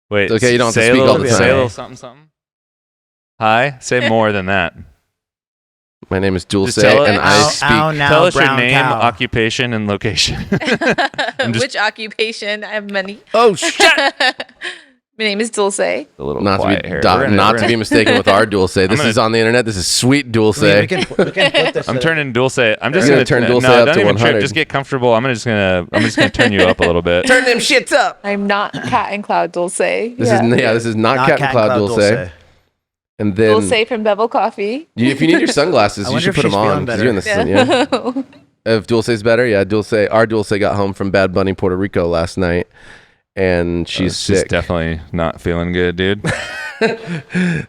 Wait, It's okay, you don't have to speak all the time. Say a little something. Hi. Say more than that. My name is Dulce, tell it- and I speak. Tell us your name, cow. occupation, and location. Which occupation? I have many. Oh shit! My name is Dulce. A little Not quiet to here. be not to be mistaken with our Dulce. This is on the internet. This is sweet Dulce. We can put this. I'm turning Dulce. I'm just You're gonna gonna turn Dulce no, up don't to even 100. Just get comfortable. I'm just gonna turn you up a little bit. Turn them shits up. I'm not Cat and Cloud Dulce. This is not Cat and Cloud Dulce. And then Dulce from Bevel Coffee. if you need your sunglasses, I you wonder should if put them she's on. feeling 'Cause you're in the sun, yeah. If Dulce's better, yeah. Our Dulce got home from Bad Bunny, Puerto Rico last night, and she's sick. She's definitely not feeling good, dude.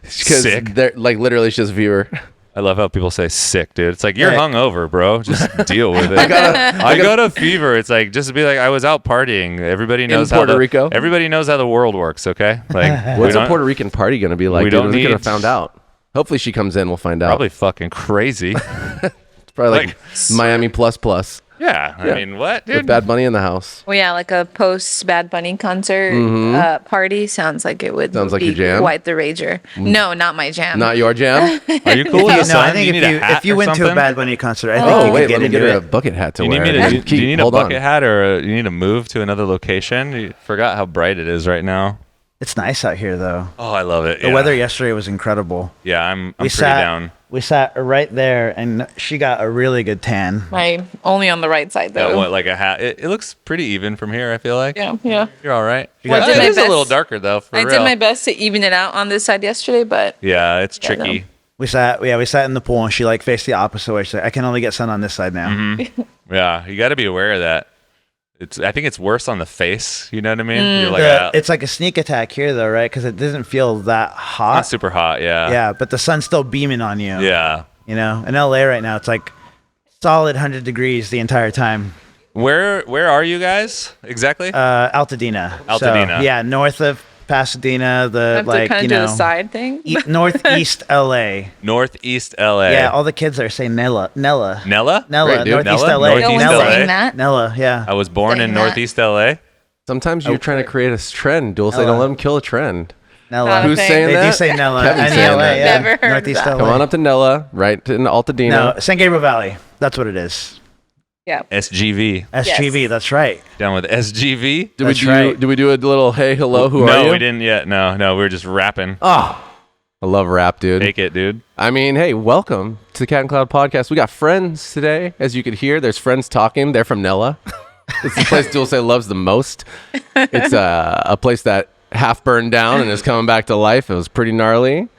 Sick. Like literally, she has a fever. I love how people say sick, dude. It's like you're hungover, bro. Just deal with it. I got a fever. It's like just be like I was out partying. Everybody knows Puerto Rico? Everybody knows how the world works. Okay, like What's a Puerto Rican party gonna be like? we Dude? don't We could need- have found out. Hopefully, she comes in. We'll find out. Probably fucking crazy. It's probably like Miami plus Yeah, I mean, what, dude? with Bad Bunny in the house. Well, yeah, like a post Bad Bunny concert party sounds like it would Sounds like be your jam? quite the rager. No, not my jam. Not your jam. Are you cool with the No, I sun? think Do you need a hat if you or went to a something? Bad Bunny concert, I think Oh you wait, could let me get get into her a it. bucket hat to Do you wear. need me to? Do you need a Hold on. bucket hat, or you need to move to another location? You forgot how bright it is right now. It's nice out here, though. Oh, I love it. The weather yesterday was incredible. Yeah, I'm We pretty down. We sat right there, and she got a really good tan. My only on the right side Yeah, though. what, like a hat? It looks pretty even from here. I feel like. Yeah. You're all right. Well, I did it my is a little best. darker though. For I real. did my best to even it out on this side yesterday, but Yeah, it's Yeah, tricky. no. We sat in the pool, and she like faced the opposite way. She's like, I can only get sun on this side now. Mm-hmm. Yeah, you got to be aware of that. I think it's worse on the face. You know what I mean? You're like, It's like a sneak attack here, though, right? Because it doesn't feel that not hot. super hot. Yeah. Yeah, but the sun's still beaming on you. Yeah. You know, in LA right now, it's like solid 100 degrees the entire time. Where are you guys exactly? Altadena. Altadena. So, yeah, north of Pasadena, I have to kind of do the know, side thing. northeast LA. Northeast LA. Yeah, all the kids are saying Nella. Nella? Great, dude. Northeast Nella? LA. Northeast No one's LA? saying that. Nella, yeah. I was born Saying in that. Northeast LA. Sometimes you're trying to create a trend. Dulce, don't let them kill a trend. Nella. Not a Who's thing. saying They that? do say Nella. Kevin's and saying LA, that. yeah. Never heard Northeast that. LA. Come on up to Nella, right in Altadena. No, San Gabriel Valley. That's what it is. Yeah. SGV. SGV, that's right. Down with SGV. That's right. Did we do a little hey, hello, who are you? No, we didn't yet. No, we were just rapping. Oh, I love rap, dude. Take it, dude. I mean, hey, welcome to the Cat and Cloud podcast. We got friends today. As you could hear, there's friends talking. They're from Nella. It's the place Dulce loves the most. It's a place that half burned down and is coming back to life. It was pretty gnarly.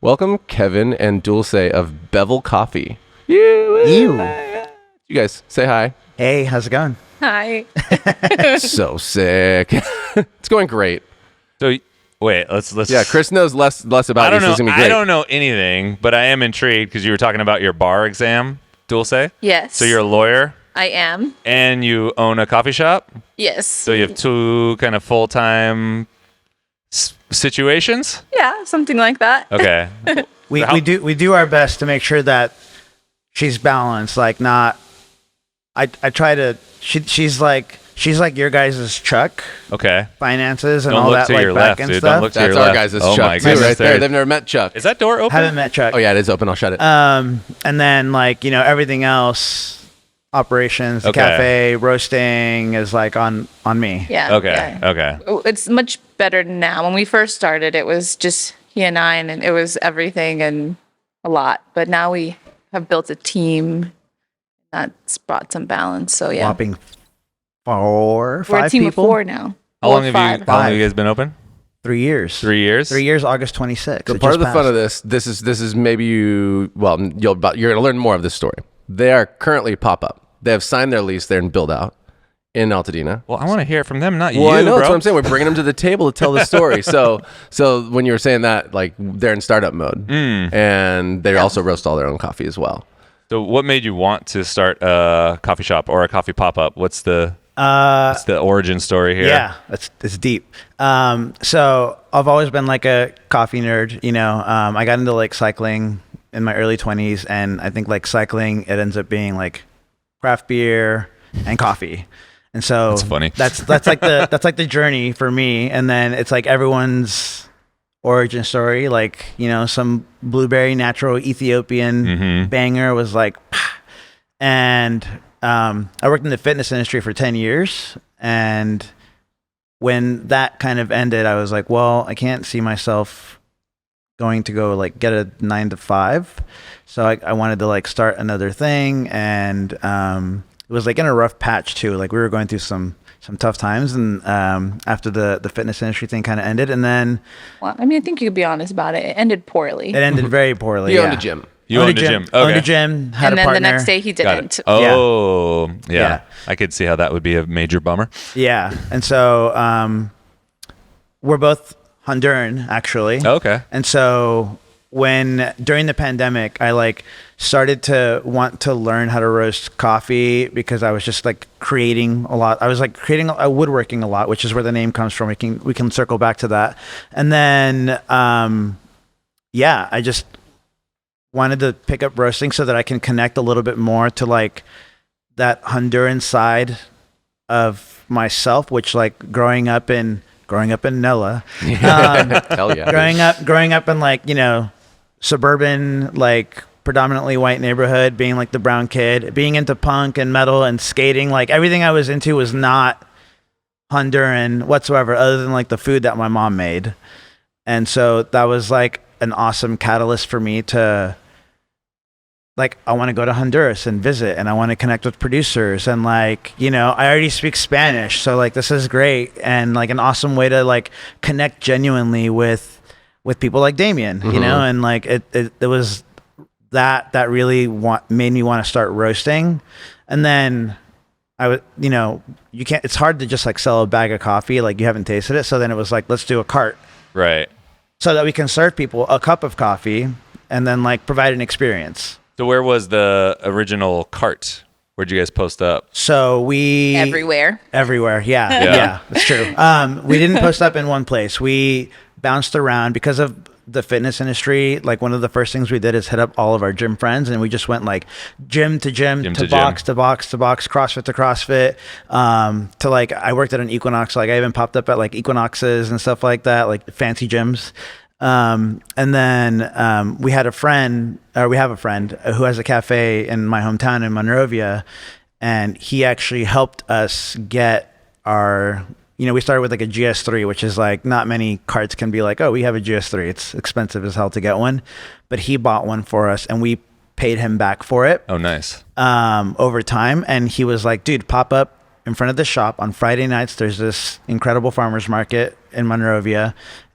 Welcome, Kevin and Dulce of Bevel Coffee. You guys, say hi. Hey, how's it going? Hi. So sick. It's going great. So wait, let's. Yeah, Chris knows less about I don't you, so know. it's gonna be great. I don't know anything, but I am intrigued because you were talking about your bar exam, Dulce. Yes. So you're a lawyer I am. and you own a coffee shop. Yes. So you have two kind of full-time situations. Yeah, something like that. Okay. We How- we do our best to make sure that she's balanced. Like not, I try to. She's like your guys' Chuck Okay. finances and Don't all look that to like your back left, end dude. stuff. Don't look to That's your our left. guys' Oh Chuck my too, goodness, right there. there- They've never met Chuck. Is that door open? Haven't met Chuck. Oh yeah, it is open. I'll shut it. And then like everything else, operations, the Okay. cafe, roasting is like on me. Yeah. Okay. yeah. Okay. It's much better now. When we first started, it was just he and I, and it was everything and a lot. But now we have built a team that's brought some balance. So yeah, Whopping 5 we're a team people. of 4 now. How long have Five. you? How long have you guys been open? 3 years. 3 years. 3 years. August 26th. So It part of just the fun passed. of this is maybe you're going to learn more of this story. They are currently pop up. They have signed their lease. They're in build out in Altadena. Well, I want to hear it from them, not you. Well, I know bro. that's what I'm saying. We're bringing them to the table to tell the story. So when you were saying that, like they're in startup mode, and they also roast all their own coffee as well. So, what made you want to start a coffee shop or a coffee pop-up? What's the origin story here? Yeah, it's deep. So I've always been like a coffee nerd. I got into like cycling in my early 20s, and I think like cycling, it ends up being like craft beer and coffee. And so That's funny. That's like the journey for me. And then it's like everyone's origin story. Like, you know, some blueberry natural Ethiopian banger was like, and I worked in the fitness industry for 10 years. And when that kind of ended, I was like, well, I can't see myself going to go like get a 9 to 5. So I wanted to like start another thing. And it was like in a rough patch too. Like we were going through some tough times, and after the fitness industry thing kind of ended, and then Well, I mean, I think you could be honest about it. It ended poorly. it ended very poorly. You owned a gym. You owned a gym. Owned Okay. a gym. Had And a then partner. the next day he Got didn't. it. Oh, yeah. Yeah. I could see how that would be a major bummer. Yeah, and so we're both Honduran actually. Okay. And so when during the pandemic, I like started to want to learn how to roast coffee because I was just like creating a lot. I was like creating woodworking a lot, which is where the name comes from. We can circle back to that. And then yeah, I just wanted to pick up roasting so that I can connect a little bit more to like that Honduran side of myself, which like growing up in Nella, Hell yeah. growing up in like, you know, suburban, like predominantly white neighborhood, being like the brown kid, being into punk and metal and skating, like everything I was into was not Honduran whatsoever, other than like the food that my mom made. And so that was like an awesome catalyst for me to like, I want to go to Honduras and visit, and I want to connect with producers, and like, you know, I already speak Spanish, so like this is great, and like an awesome way to like connect genuinely with people like Damien, you know, and like it was that really made me want to start roasting. And then I would, you know, you can't, it's hard to just like sell a bag of coffee like you haven't tasted it. So then it was like, let's do a cart Right. so that we can serve people a cup of coffee and then like provide an experience. So where was the original cart? Where'd you guys post up? So we Everywhere. everywhere. Yeah. Yeah. Yeah, that's true. We didn't post up in one place. We bounced around because of the fitness industry. Like one of the first things we did is hit up all of our gym friends, and we just went like gym to gym, to box to box to box, CrossFit to CrossFit, to like, I worked at an Equinox. Like I even popped up at like Equinoxes and stuff like that, like fancy gyms. And then we have a friend who has a cafe in my hometown in Monrovia, and he actually helped us get our, you know, we started with like a GS3, which is like not many carts can be like, oh, we have a GS3. It's expensive as hell to get one, but he bought one for us and we paid him back for it. Oh, nice. Over time. And he was like, dude, pop up in front of the shop on Friday nights. There's this incredible farmer's market in Monrovia,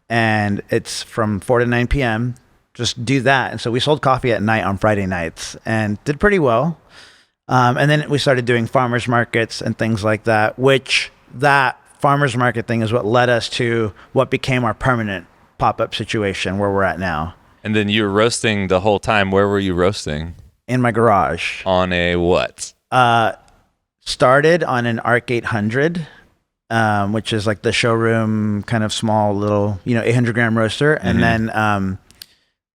and it's from 4 to 9 p.m. Just do that. And so we sold coffee at night on Friday nights and did pretty well. And then we started doing farmers markets and things like that, which that farmers market thing is what led us to what became our permanent pop-up situation where we're at now. And then you were roasting the whole time. Where were you roasting? In my garage. On a what? Started on an ARC 800. Which is like the showroom kind of small little, you know, 800 gram roaster. And then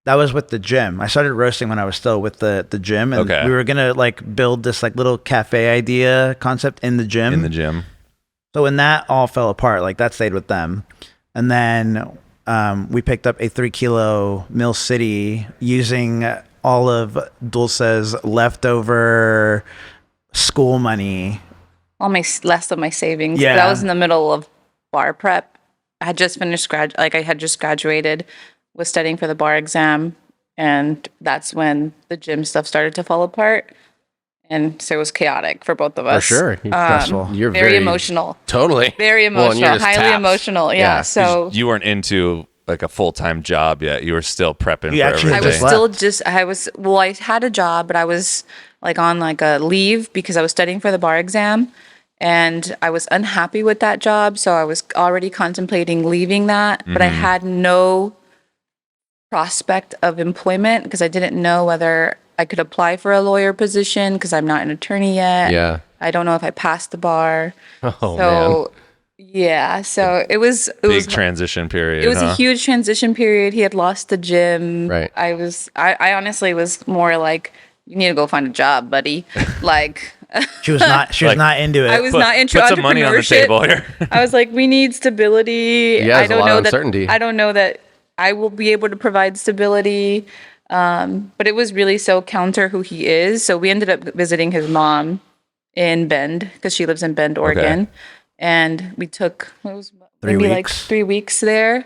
that was with the gym. I started roasting when I was still with the gym, and we were going to like build this like little cafe idea concept in the gym. In the gym. So when that all fell apart, like that stayed with them. And then we picked up a 3 kilo Mill City using all of Dulce's leftover school money. All my less of my savings. Yeah. That was in the middle of bar prep. I had just finished I had just graduated, was studying for the bar exam, and that's when the gym stuff started to fall apart. And so it was chaotic for both of us. For sure. Stressful. You're very emotional. Totally. Very Well, and you're emotional. just Highly tapped. emotional. Yeah. So You weren't into like a full-time job yet. You were still prepping You for actually I everything. was still I had a job, but I was like on like a leave because I was studying for the bar exam, and I was unhappy with that job. So I was already contemplating leaving that, but I had no prospect of employment because I didn't know whether I could apply for a lawyer position because I'm not an attorney yet. Yeah. I don't know if I passed the bar. Oh, man. So yeah, so it was Big transition period. it was huh? a huge transition period. He had lost the gym. Right. I honestly was more like, you need to go find a job, buddy. Like, She was not. She was Like, not into it. I was not into Put some money on the entrepreneurship. table here. I was like, we need stability. Yeah, I there's a don't lot know of that uncertainty. I don't know that I will be able to provide stability. But it was really so counter who he is. So we ended up visiting his mom in Bend because she lives in Bend, Oregon. And we took maybe like 3 weeks there.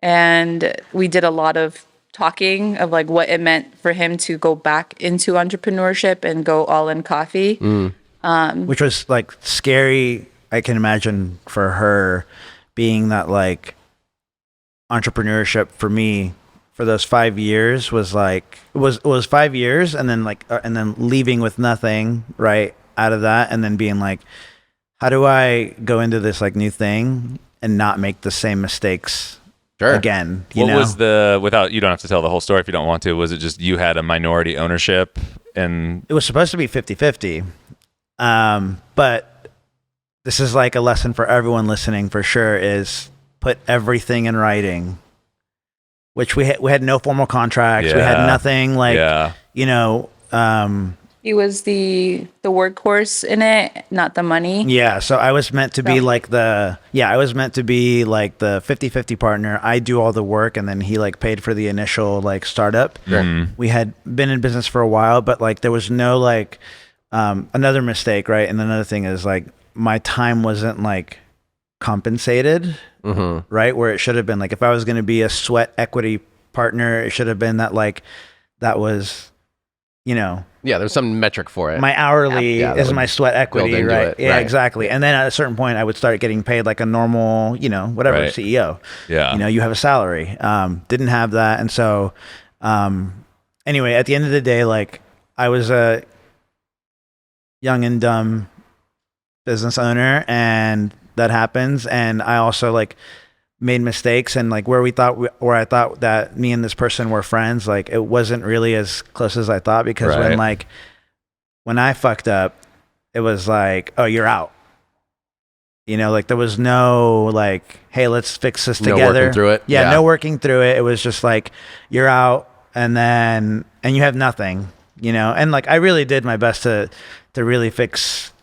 And we did a lot of talking of like what it meant for him to go back into entrepreneurship and go all in coffee. Which was like scary. I can imagine for her being that like entrepreneurship for me for those 5 years was like it was 5 years and then like and then leaving with nothing right out of that and then being like, how do I go into this like new thing and not make the same mistakes again? You know? Was without, you don't have to tell the whole story if you don't want to, was it just you had a minority ownership and It was supposed to be 50-50. But this is like a lesson for everyone listening for sure is put everything in writing, which we had no formal contracts. We had nothing like, you know, He was the workhorse in it, not the money. yeah. So I was meant to be like I was meant to be like the 50-50 partner. I do all the work and then he like paid for the initial like startup. We had been in business for a while, but like there was no like, another mistake, right? And another thing is like my time wasn't like compensated, right? Where it should have been like if I was going to be a sweat equity partner, it should have been that like that was, you know, there's some metric for it. my hourly is my sweat equity, into right? it, Yeah, right. exactly. And then at a certain point, I would start getting paid like a normal, you know, whatever CEO. Yeah. You know, you have a salary. Didn't have that, and so anyway, at the end of the day, like I was a young and dumb business owner, and that happens. And I also like made mistakes, and like where I thought that me and this person were friends, like it wasn't really as close as I thought because when I fucked up, it was like, oh, you're out. You know, like there was no like, hey, let's fix this together. No working through it. Yeah, no working through it. It was just like you're out, and you have nothing. You know, and like I really did my best to really fix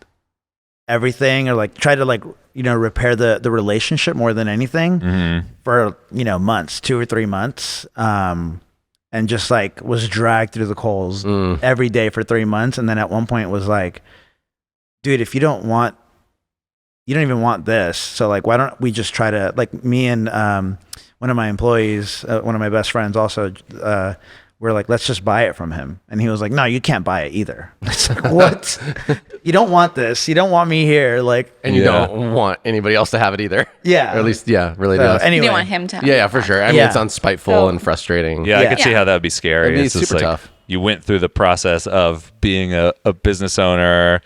everything or like try to like, you know, repair the relationship more than anything for, you know, months, 2 or 3 months. And just like was dragged through the coals every day for 3 months. And then at one point was like, dude, if you don't even want this. So like, why don't we just try to like me and one of my employees, one of my best friends also, we're like, let's just buy it from him. And he was like, no, you can't buy it either. It's like, what? You don't want this. You don't want me here. Like, And you don't want anybody else to have it either. Yeah. Or at least, really. so do. anyway, You want him to. Yeah, for sure. I mean, Yeah. it sounds spiteful So- and frustrating. I could see how that would be scary. It'd be It's just super like tough. you went through the process of being a business owner,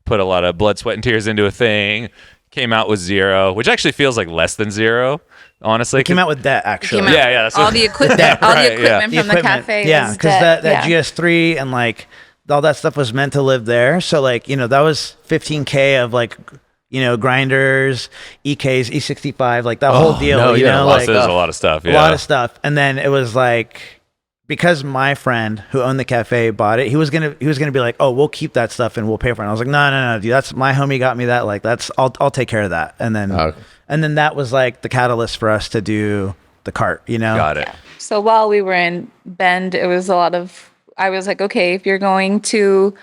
put a lot of blood, sweat, and tears into a thing, came out with zero, which actually feels like less than zero, honestly. came out with debt actually. Came out- Yeah, that's all what- the equipment, Debt, all right, the yeah. equipment from the cafe. Yeah, was because debt. that GS3 and like all that stuff was meant to live there. So like, you know, that was $15K of like, you know, grinders, EKs, E65, like that whole deal. no, you yeah, know, lots like There's a lot of stuff. a lot of stuff. And then it was like because my friend who owned the cafe bought it, he was gonna be like, oh, we'll keep that stuff and we'll pay for it. And I was like, no, dude, that's my homie got me that. Like I'll take care of that. And then that was like the catalyst for us to do the cart, you know? Got it. So while we were in Bend, it was a lot of, I was like, okay, if you're going to,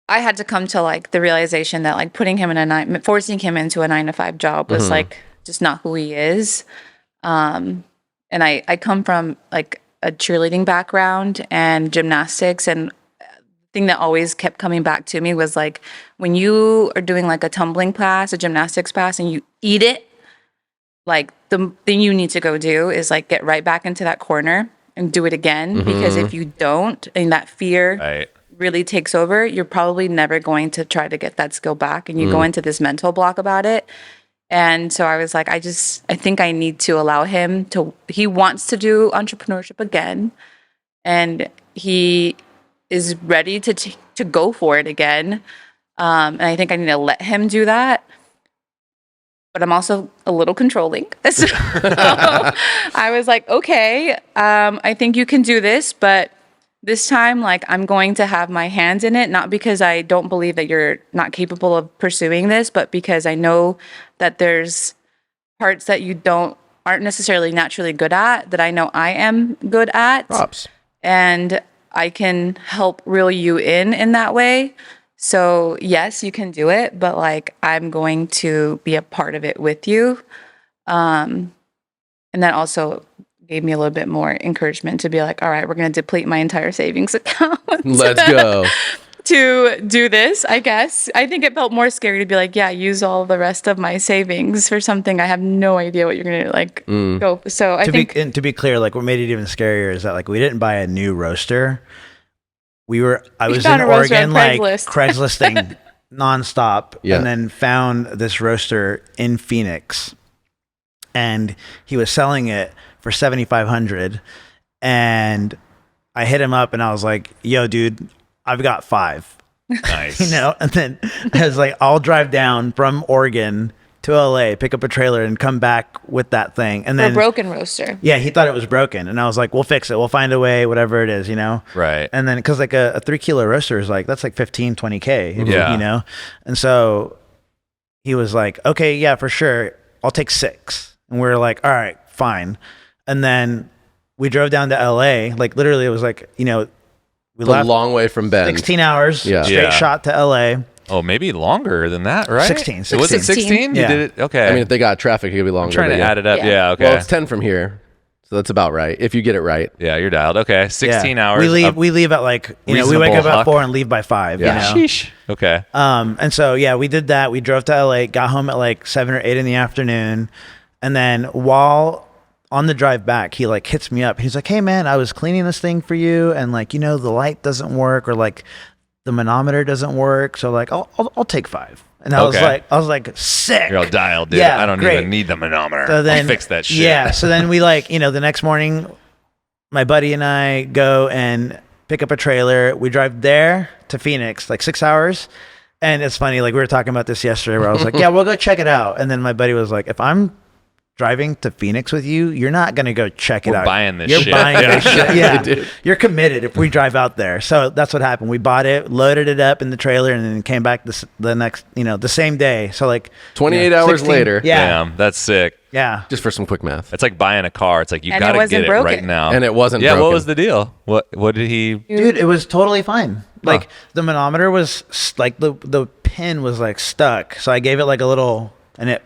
I had to come to like the realization that like forcing him into a 9-to-5 job was like just not who he is. And I come from like a cheerleading background and gymnastics, and the thing that always kept coming back to me was like when you are doing like a tumbling class, a gymnastics class, and you eat it, like the thing you need to go do is like get right back into that corner and do it again, because if you don't, and that fear really takes over, you're probably never going to try to get that skill back, and you go into this mental block about it. And so I was like, I think I need to allow him he wants to do entrepreneurship again, and he is ready to go for it again. And I think I need to let him do that. But I'm also a little controlling. So I was like, okay, I think you can do this, but this time, like, I'm going to have my hands in it, not because I don't believe that you're not capable of pursuing this, but because I know that there's parts that you aren't necessarily naturally good at that I know I am good at. Props. And I can help reel you in that way. So yes, you can do it, but like, I'm going to be a part of it with you. And that also gave me a little bit more encouragement to be like, all right, we're going to deplete my entire savings account. Let's go. To do this, I guess. I think it felt more scary to be like, yeah, use all the rest of my savings for something I have no idea what you're going to like go. So I think to be clear, like what made it even scarier is that like we didn't buy a new roaster. I was in Oregon, like Craigslisting nonstop, and then found this roaster in Phoenix, and he was selling it for $7,500, and I hit him up and I was like, "Yo, dude, I've got 5." Nice. You know, and then I was like, I'll drive down from Oregon to LA, pick up a trailer, and come back with that thing. And then a broken roaster. Yeah, he thought it was broken, and I was like, "We'll fix it. We'll find a way, whatever it is, you know." Right. And then because like a 3 kilo roaster is like that's like 15-20K, Yeah. you know. And so he was like, "Okay, yeah, for sure, I'll take 6." And we were like, "All right, fine." And then we drove down to LA. Like literally, it was like, you know, we It's a left long way from Bend. 16 hours Yeah. straight Yeah. shot to LA. Oh, maybe longer than that, right? 16. Was it 16? Yeah. You did it? Okay. I mean, if they got traffic, it could be longer. I'm trying but to yeah. add it up. Yeah. Yeah, okay. Well, it's 10 from here, so that's about right. If you get it right. Yeah, you're dialed. Okay, 16 Yeah. hours. We leave at like, you know, we wake up reasonable at huck. 4 and leave by 5. Yeah. You know? Sheesh. Okay. And so yeah, we did that. We drove to LA, got home at like 7 or 8 in the afternoon, and then while on the drive back, he like hits me up. He's like, "Hey man, I was cleaning this thing for you, and like, you know, the light doesn't work, or like the manometer doesn't work. So like, I'll take 5." And I Okay. was like, sick. You're all dialed, dude. Yeah, I don't great. even need the manometer. So then I'll fix that shit. Yeah. So then we like, you know, the next morning, my buddy and I go and pick up a trailer. We drive there to Phoenix, like 6 hours. And it's funny, like we were talking about this yesterday where I was like, "Yeah, we'll go check it out." And then my buddy was like, "If I'm driving to Phoenix with you, you're not going to go check it We're out. buying this You're shit." buying Yeah. this shit. Yeah. Dude. You're committed if we drive out there." So that's what happened. We bought it, loaded it up in the trailer, and then came back the next, you know, the same day. So like 28 hours later. Yeah. Damn, that's sick. Yeah. Just for some quick math. It's like buying a car. It's like you And it got to wasn't get it broken. right now. And it wasn't Yeah, what broken. was the deal? What did he? Dude, it was totally fine. Like the manometer was like the pin was like stuck. So I gave it like a little, and it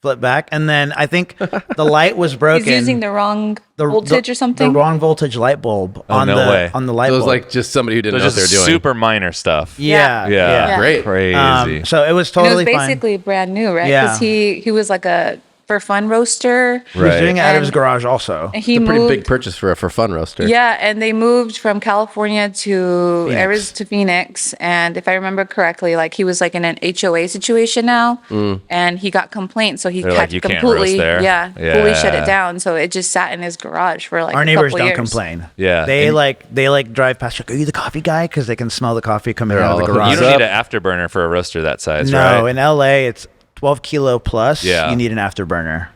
flipped back. And then I think the light was broken. He's using the wrong The- voltage the- or something. The wrong voltage light bulb Oh, on no the way. on the light So it was bulb. like just somebody who didn't It know was what they were just doing. super minor stuff. yeah, Yeah. Great. Crazy. So it was And it totally was fine. basically brand new, right? Yeah. Because he was like a for fun roaster. He was Right. doing it out of his And- garage also. And he It's a pretty moved. big purchase for fun roaster. Yeah, and they moved from California to Phoenix. Arizona to Phoenix, and if I remember correctly, like he was like in an HOA situation now, and he got complaints, so he They're like, had "You can't completely, roast there." fully shut Yeah. it down. So it just sat in his garage for like Our a neighbors couple don't years. complain. Yeah. They And- like drive past. Like, "Are you the coffee guy?" Because they can smell the coffee coming They're out of all the hooked garage. You don't up. need an afterburner for a roaster that size, No, right? in LA it's 12 kilo plus. Yeah. You need an afterburner.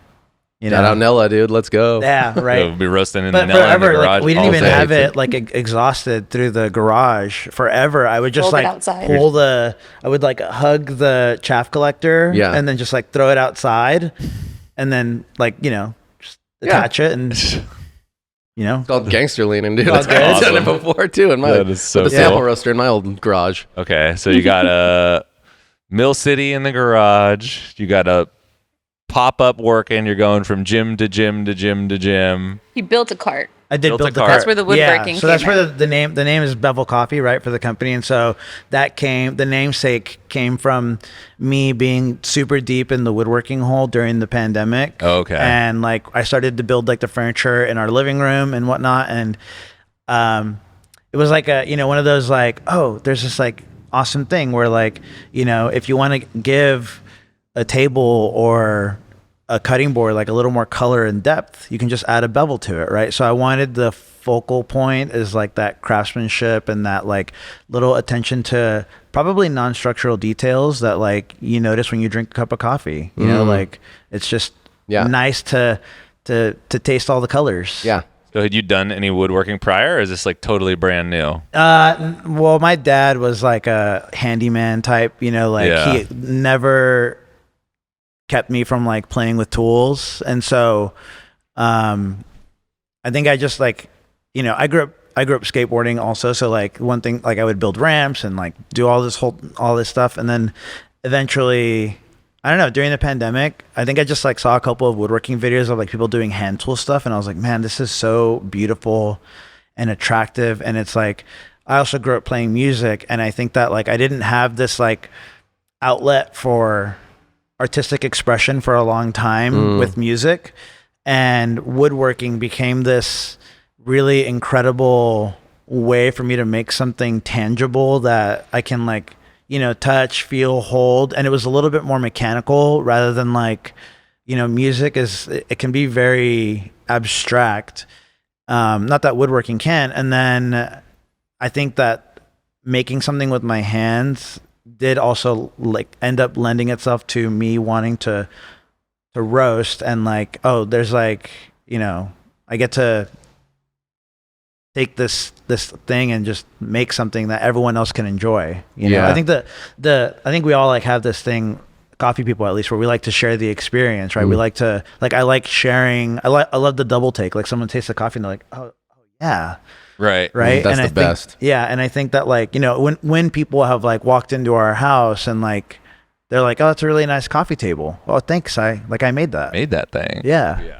You Shout know? out Nella, dude. Let's go. Yeah, right. We'll be roasting in But the Nella in the forever, garage. like we didn't all even day. have it like exhausted through the garage forever. I would just Hold it like outside. I would like hug the chaff collector, Yeah. and then just like throw it outside, and then like, you know, just attach it, and you know, It's called gangster leaning, dude. all I've good. done it before too in my That is so with the cool. sample roaster in my old garage. Okay, so you got a Mill City in the garage. You got a pop up working. You're going from gym to gym to gym to gym. He built a cart. I did Built build a the cart. cart. That's where the woodworking So that's came where the name is Bevel Coffee, right, for the company. And so the namesake came from me being super deep in the woodworking hole during the pandemic. Okay. And like I started to build like the furniture in our living room and whatnot. And it was like one of those like, oh, there's this like awesome thing where like, you know, if you want to give a table or a cutting board like a little more color and depth, you can just add a bevel to it, right? So I wanted the focal point is like that craftsmanship and that like little attention to probably non-structural details that like you notice when you drink a cup of coffee. You know, like it's just Yeah. nice to taste all the colors. Yeah. So had you done any woodworking prior, or is this like totally brand new? Well, my dad was like a handyman type, he never kept me from like playing with tools. And so, I think I just like, I grew up skateboarding also. So like one thing, like I would build ramps and like do all this stuff. And then eventually, I don't know, during the pandemic, I think I just like saw a couple of woodworking videos of like people doing hand tool stuff. And I was like, man, this is so beautiful and attractive. And it's like, I also grew up playing music. And I think that like, I didn't have this like outlet for artistic expression for a long time with music. And woodworking became this really incredible way for me to make something tangible that I can like, touch, feel, hold. And it was a little bit more mechanical rather than like, music it can be very abstract. Not that woodworking can. And then I think that making something with my hands did also like end up lending itself to me wanting to roast and like, oh, there's like, I get to take this thing and just make something that everyone else can enjoy. I think I think we all like have this thing, coffee people at least, where we like to share the experience, right? We like to like, I like sharing. I love the double take. Like someone tastes the coffee and they're like, oh yeah. Right. Right. That's and the best. And I think that like, when people have like walked into our house and like, they're like, oh, it's a really nice coffee table. Oh, thanks. I made that. Made that thing. Yeah.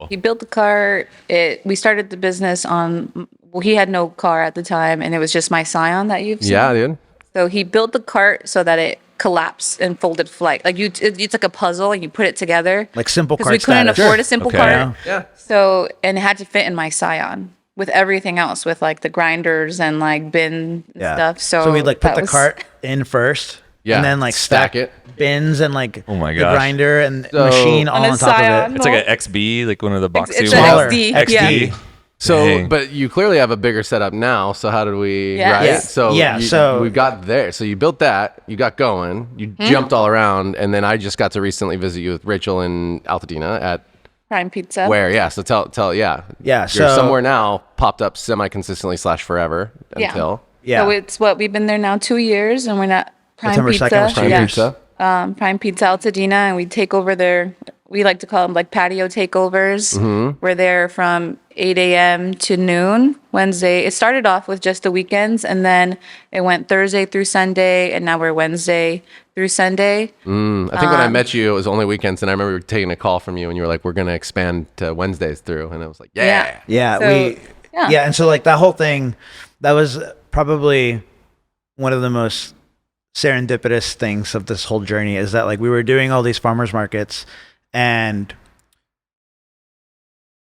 He built the cart. We started the business he had no car at the time, and it was just my Scion that you've seen. Yeah, dude. So he built the cart so that it collapsed and folded flight. Like it's like a puzzle, and you put it together. Like simple cart because we couldn't status. afford a simple Okay. cart. Yeah. So and it had to fit in my Scion with everything else, with like the grinders and like bin and stuff. So we'd like put that the was- cart in first. Yeah. And then like Stack stack it. bins and like Oh my the gosh. grinder and So- machine all On a on top Scion. of it. It's like an XB, like one of the boxy It's ones. Smaller. an XD. XD. Yeah. So, Dang. but you clearly have a bigger setup now. So how did we? Yeah. Right. Yeah. So So we've got there. So you built that. You got going. You jumped all around, and then I just got to recently visit you with Rachel in Altadena at Prime Pizza. where? Yeah. So tell. Yeah. Yeah, You're so- somewhere now, popped up semi-consistently / forever Yeah. until Yeah. So it's we've been there now 2 years, and we're not Prime September Pizza. 2nd was 2 Prime years. Pizza. Prime Pizza Altadena, and we take over their. We like to call them like patio takeovers. We're there from 8 a.m. to noon Wednesday. It started off with just the weekends, and then it went Thursday through Sunday, and now we're Wednesday through Sunday. I think when I met you, it was only weekends, and I remember taking a call from you, and you were like, "We're gonna expand to Wednesdays through," and I was like, "Yeah." Yeah, So, yeah. and so like that whole thing, that was probably one of the most serendipitous things of this whole journey is that like we were doing all these farmers markets, and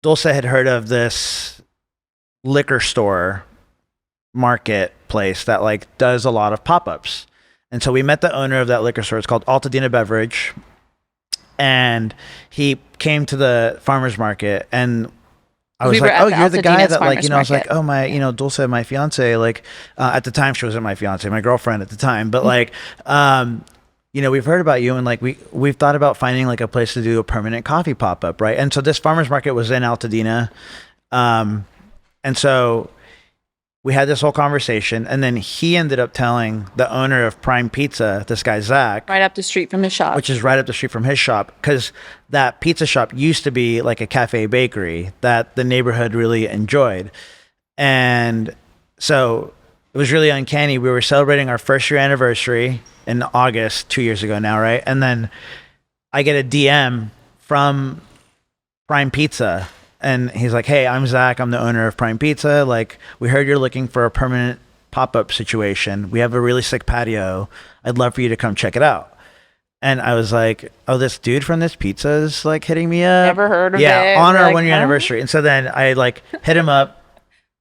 Dulce had heard of this liquor store marketplace that like does a lot of pop-ups. And so we met the owner of that liquor store. It's called Altadena Beverage. And he came to the farmer's market, and I was We were like, at oh, the you're the guy Altadena's that like, farmer's I was like, market. oh my, Dulce, my fiance, like at the time she wasn't my fiance, my girlfriend at the time. But like, we've heard about you, and like we've thought about finding like a place to do a permanent coffee pop-up, right? And so this farmer's market was in Altadena. And so we had this whole conversation, and then he ended up telling the owner of Prime Pizza, this guy Zach, Right up the street from his shop. which is right up the street from his shop, because that pizza shop used to be like a cafe bakery that the neighborhood really enjoyed. And so it was really uncanny. We were celebrating our first year anniversary in August 2 years ago now, right? And then I get a DM from Prime Pizza, and he's like, hey, I'm Zach. I'm the owner of Prime Pizza. Like, we heard you're looking for a permanent pop-up situation. We have a really sick patio. I'd love for you to come check it out. And I was like, oh, this dude from this pizza is like hitting me up. Never heard of yeah, it. on We're our like, 1 year huh? anniversary. And so then I like hit him up.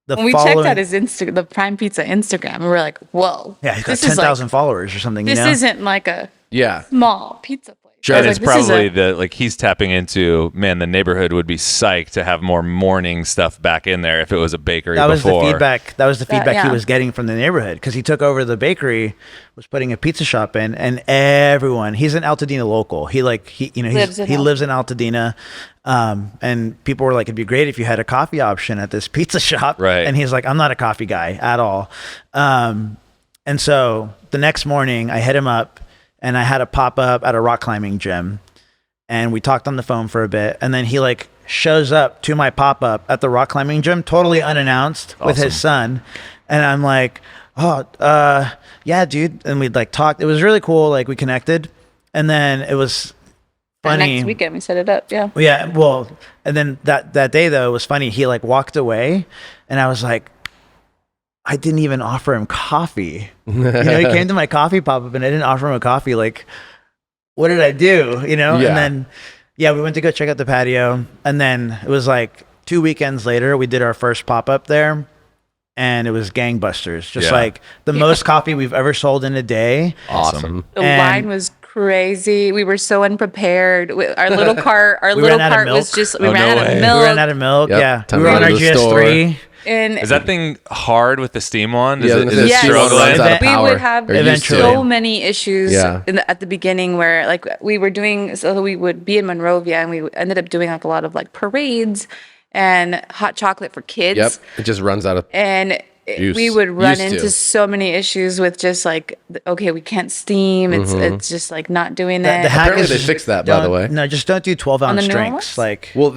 When we checked out his the Prime Pizza Instagram, and we were like, whoa. Yeah, he's got this is 10,000 followers or something. This you know? isn't like a Yeah. small pizza place. Sure. And I it's was like, this is probably he's tapping into, man, the neighborhood would be psyched to have more morning stuff back in there if it was a bakery That was before. the feedback. That was the feedback he yeah. was getting from the neighborhood because he took over the bakery, was putting a pizza shop in, and everyone. He's an Altadena local. He Lives in lives in Altadena, and people were like, it'd be great if you had a coffee option at this pizza shop. Right. And he's like, I'm not a coffee guy at all. And so the next morning, I hit him up, and I had a pop up at a rock climbing gym. And we talked on the phone for a bit, and then he like shows up to my pop-up at the rock climbing gym totally unannounced with his son, and I'm like, oh yeah, dude. And we'd like talked. It was really cool. Like we connected, and then it was funny. Next weekend we set it up. Yeah. Well, and then that day though, it was funny. He like walked away, and I was like, I didn't even offer him coffee. He came to my coffee pop-up, and I didn't offer him a coffee. Like, what did I do? Yeah. And then, we went to go check out the patio. And then it was like 2 weekends later, we did our first pop-up there. And it was gangbusters. Just like the most coffee we've ever sold in a day. Awesome. The line was crazy. We were so unprepared. Our little cart, we ran out of milk. Yep. Yeah. Time We were to on go our to the store. GS3. And Is that thing hard with the steam on? Is Yeah, it, is the it steam on struggling? runs out of we power. would have Or used to. so many issues Yeah. at the beginning where like we were doing, so we would be in Monrovia and we ended up doing like a lot of like parades and hot chocolate for kids. Yep. It just runs out of. And Juice. we would run Used to. into so many issues with just like, okay, we can't steam. It's just like not doing that. The hack Apparently is they just fixed that, by the way. No, just don't do 12 On ounce the newer drinks. ones? Like, Well,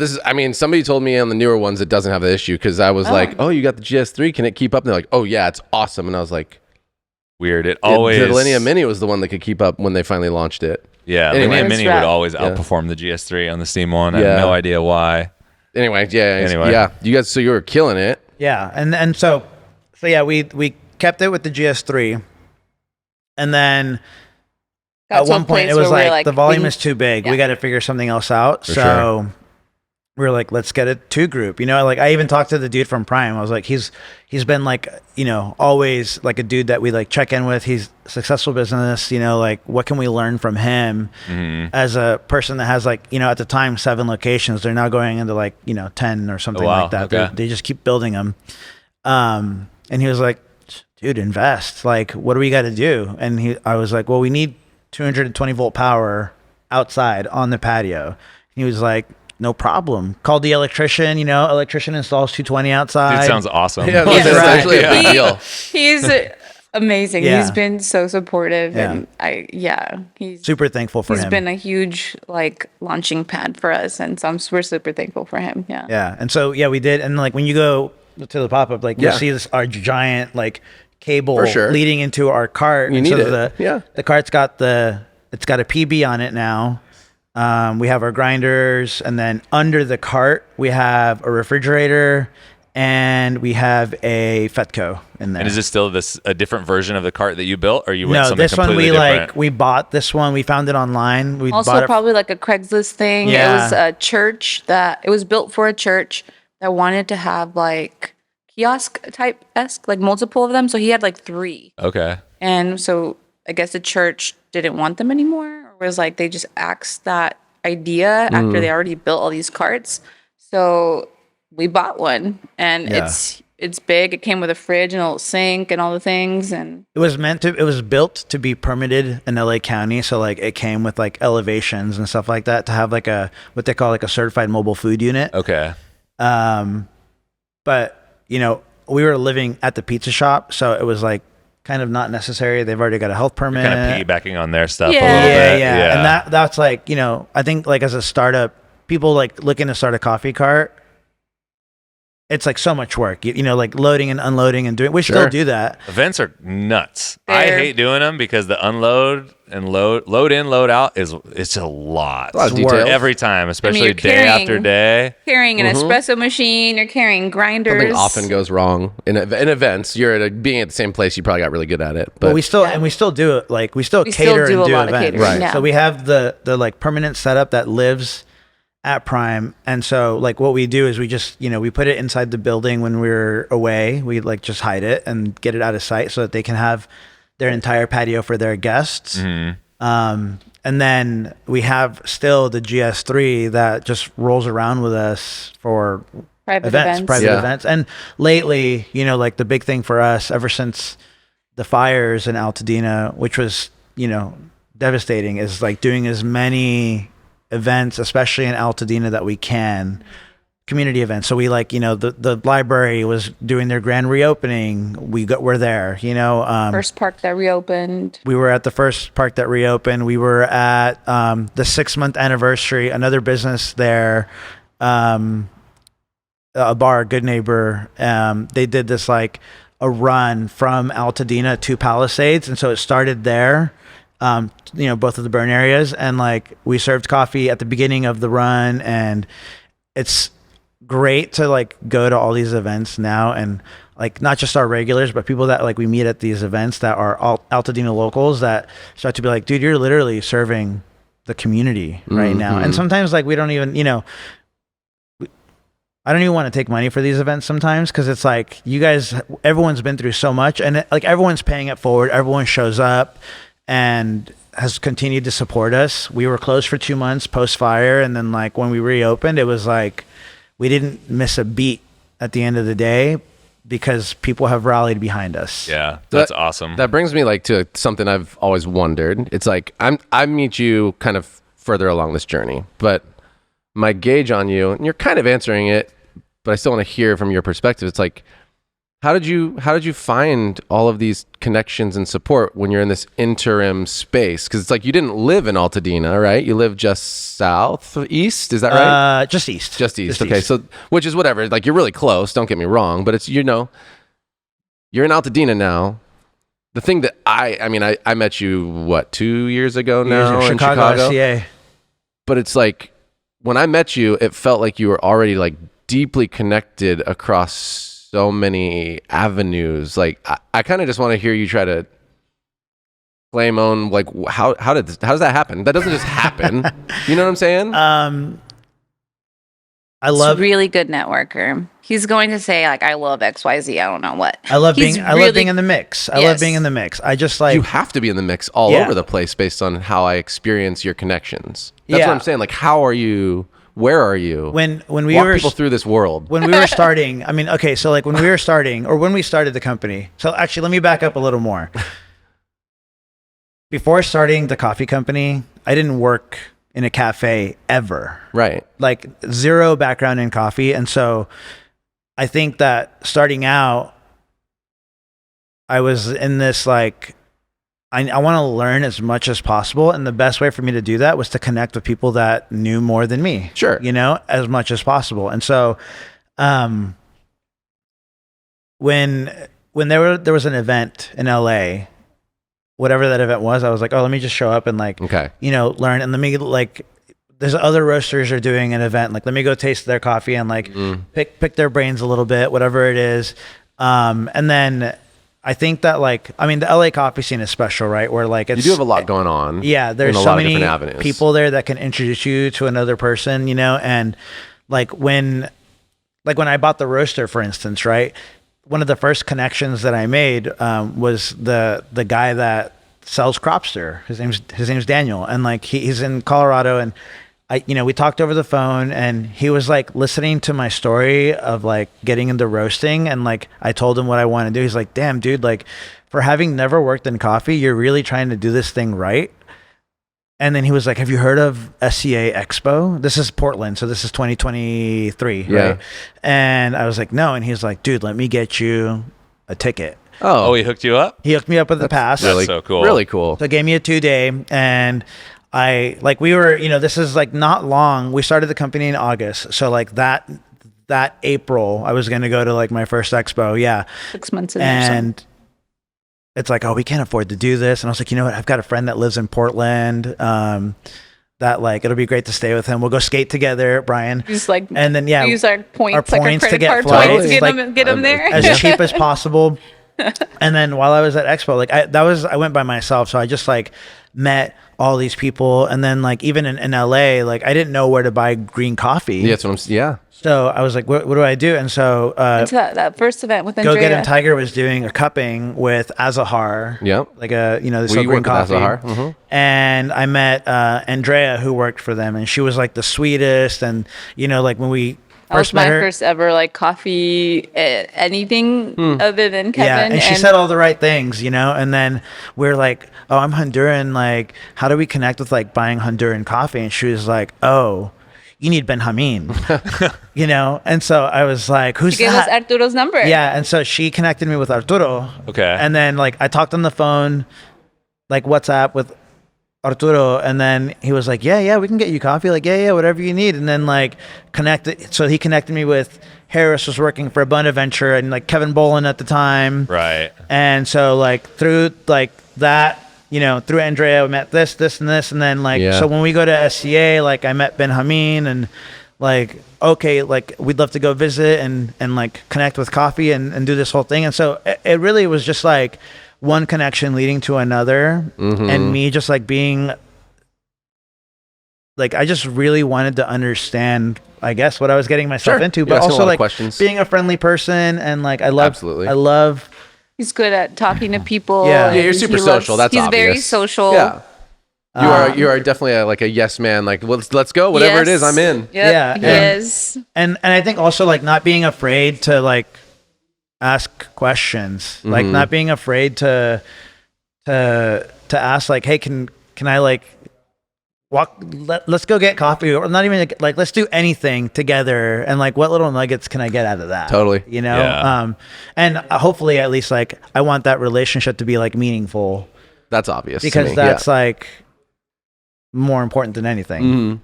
somebody told me on the newer ones it doesn't have the issue because I was like, oh, you got the GS3, can it keep up? And they're like, oh yeah, it's awesome. And I was like, Weird. It always. the Linear Mini was the one that could keep up when they finally launched it. Yeah, Anyway. Linear Mini would That's right. always outperform the GS3 on the steam one. I Yeah. have no idea why. Anyway, Anyway. yeah, you guys, so you were killing it. yeah. And so yeah, we kept it with the GS3. And then Got at to a one point place it was where we're like the volume we- is too big. We Yeah. got to figure something else out. For So we were like, let's get a 2 group. Like I even talked to the dude from Prime. I was like, he's been like, always like a dude that we like check in with. He's a successful business, like what can we learn from him as a person that has like, at the time 7 locations. They're now going into like, 10 or something wow. like that. Okay. They just keep building them. And he was like, dude, invest. Like, what do we got to do? And I was like, well, we need 220 volt power outside on the patio. He was like, no problem. Called the electrician, electrician installs 220 outside. Dude, sounds awesome. Yeah, Yeah, that's right. actually a big deal. He's amazing. Yeah. He's been so supportive, Yeah. and he's Super thankful for he's him. been a huge like launching pad for us, and so we're super thankful for him. Yeah. Yeah. And so, we did. And like when you go to the pop-up, like Yeah. you'll see our giant like cable For sure. leading into our cart. You And need so it. Yeah. The cart's got it's got a PB on it now. We have our grinders, and then under the cart we have a refrigerator, and we have a Fetco in there. And is this still a different version of the cart that you built, or you went No, something this one completely different? we bought this one. We found it online. We Also, bought it. probably like a Craigslist thing. Yeah. It was a church it was built for a church that wanted to have like kiosk type esque, like multiple of them. So he had like 3. Okay. And so I guess the church didn't want them anymore, or was like they just axed that idea after they already built all these carts. So we bought one, and Yeah. it's big. It came with a fridge and a little sink and all the things. And It was built to be permitted in LA County. So like it came with like elevations and stuff like that to have like what they call like a certified mobile food unit. Okay. But we were living at the pizza shop, so it was like kind of not necessary. They've already got a health permit. Kind of piggybacking on their stuff a Yeah. little Yeah, bit. yeah. And that's like, I think like as a startup, people like looking to start a coffee cart, it's like so much work, like loading and unloading and doing, we still Sure. do that. Events are nuts. I They're- hate doing them because the unload and load in, load out it's a lot. A lot of It's work. details. Every time, especially you're day after carrying- day. carrying an espresso machine, you're carrying grinders. Something often goes wrong in events. You're being at the same place. You probably got really good at it. But But we still do it. Like we still We still cater do a and do lot of events. catering, Right. yeah. So we have the like permanent setup that lives at Prime. And so like what we do is we just, we put it inside the building when we're away. We like just hide it and get it out of sight so that they can have their entire patio for their guests. And then we have still the GS3 that just rolls around with us for Private private Yeah. events. And lately, you know, like the big thing for us ever since the fires in Altadena, which was, you know, devastating, is like doing as many events, especially in Altadena, that we can. Community events. So we like, you know, the library was doing their grand reopening. We're there, you know. First park that reopened. We were at the first park that reopened. We were at the 6-month anniversary, another business there, a bar, Good Neighbor. They did this like a run from Altadena to Palisades. And so it started there, you know, both of the burn areas. And like we served coffee at the beginning of the run. And it's great to like go to all these events now, and like not just our regulars, but people that like we meet at these events that are all Altadena locals that start to be like, dude, you're literally serving the community right now. And sometimes like we don't even, you know, I don't even want to take money for these events sometimes, because it's like, you guys, everyone's been through so much, and like everyone's paying it forward. Everyone shows up and has continued to support us. We were closed for 2 months post fire, and then like when we reopened, it was like we didn't miss a beat at the end of the day because people have rallied behind us. Yeah, that's awesome. That brings me like to something I've always wondered. It's like I meet you kind of further along this journey, but my gauge on you, and you're kind of answering it, but I still want to hear from your perspective. It's like, how did you find all of these connections and support when you're in this interim space? Because it's like you didn't live in Altadena, right? You live just southeast, is that right? Just east. Just east. Just Okay, east. so which is whatever. Like you're really close. Don't get me wrong, but it's, you know, you're in Altadena now. The thing that I mean, I met you what, 2 years ago now in Chicago. SCA. But it's like when I met you, it felt like you were already like deeply connected across so many avenues. Like I kind of just want to hear you try to claim own, like how does that happen? That doesn't just happen. You know what I'm saying? I love He's a really good networker. He's going to say like, I love XYZ. I don't know what. I love He's being in the mix. I love being in the mix. I just like you have to be in the mix all Yeah. over the place based on how I experience your connections. That's Yeah. what I'm saying. Like, how are you? Where are you? when we Walk were people through this world. when we were starting, I mean, okay, so like when we were starting, or when we started the company. So actually, let me back up a little more. Before starting the coffee company, I didn't work in a cafe ever. Right. Like zero background in coffee. And so I think that starting out, I was in this like, I want to learn as much as possible. And the best way for me to do that was to connect with people that knew more than me. Sure. You know, as much as possible. And so when there was an event in LA, whatever that event was, I was like, oh, let me just show up and like, Okay. you know, learn. And let me like, there's other roasters are doing an event. Like, let me go taste their coffee and like pick their brains a little bit, whatever it is. And then I think that like, I mean, the LA coffee scene is special, right? Where like it's, You do have a lot going on. yeah, there's in a so lot of many different avenues. people there that can introduce you to another person, you know. And like when I bought the roaster, for instance, right? One of the first connections that I made was the guy that sells Cropster. His name's Daniel, and like he's in Colorado, and we talked over the phone, and he was like listening to my story of like getting into roasting, and like I told him what I want to do. He's like, damn, dude, like for having never worked in coffee, you're really trying to do this thing right. And then he was like, have you heard of SCA Expo? This is Portland, so this is 2023, Yeah. right? And I was like, no. And he's like, dude, let me get you a ticket. Oh, he hooked you up? He hooked me up with the pass. That's so cool. Really cool. So it gave me a 2-day, and I like we were, this is like not long. We started the company in August. So like that April, I was going to go to like my first expo. Yeah. 6 months in there. And it's like, oh, we can't afford to do this. And I was like, you know what? I've got a friend that lives in Portland. That like, it'll be great to stay with him. We'll go skate together, Brian. Just like, And then, yeah, use our points, our like points our to credit get card flights, points, like, get them there. as cheap as possible. And then while I was at Expo, like I went by myself. So I just like met all these people. And then like even in LA, like I didn't know where to buy green coffee. Yeah, that's what I'm. So I was like, what do I do? And so Into that first event with Go Andrea. Get 'Em Tiger was doing a cupping with Azahar. Yep. Like this Well, whole you green worked with coffee. Azahar. Mhm. And I met Andrea, who worked for them, and she was like the sweetest. And like when we That was first met my her, first ever like coffee, anything other than Kevin. yeah, and she said all the right things, and then we're like, oh, I'm Honduran, like how do we connect with like buying Honduran coffee? And she was like, oh, you need Benjamin. And so I was like, who's She gave that? us Arturo's number. Yeah, and so she connected me with Arturo. Okay. And then like I talked on the phone, like WhatsApp with Arturo, and then he was like, yeah, we can get you coffee. Like, yeah, whatever you need. And then like connected. So he connected me with Harris, was working for Bonaventure, and like Kevin Bolin at the time. Right. And so like through like that, through Andrea, we met this, and this, and then like so when we go to SCA, like I met Benjamin, and like okay, like we'd love to go visit and like connect with coffee and do this whole thing. And so it really was just like one connection leading to another, and me just like being like I just really wanted to understand, I guess, what I was getting myself into, but also like being a friendly person, and like I love. He's good at talking to people. Yeah, you're super social. That's he's obvious. very social. Yeah. You are definitely like a yes man. Like let's go. Whatever it is, I'm in. Yep, Yeah, he is. And I think also like not being afraid to like ask questions, like not being afraid to ask like, hey, can I like let's go get coffee, or not even like let's do anything together, and like what little nuggets can I get out of that? Totally. Yeah. And hopefully at least like I want that relationship to be like meaningful, That's obvious to because me. that's like more important than anything.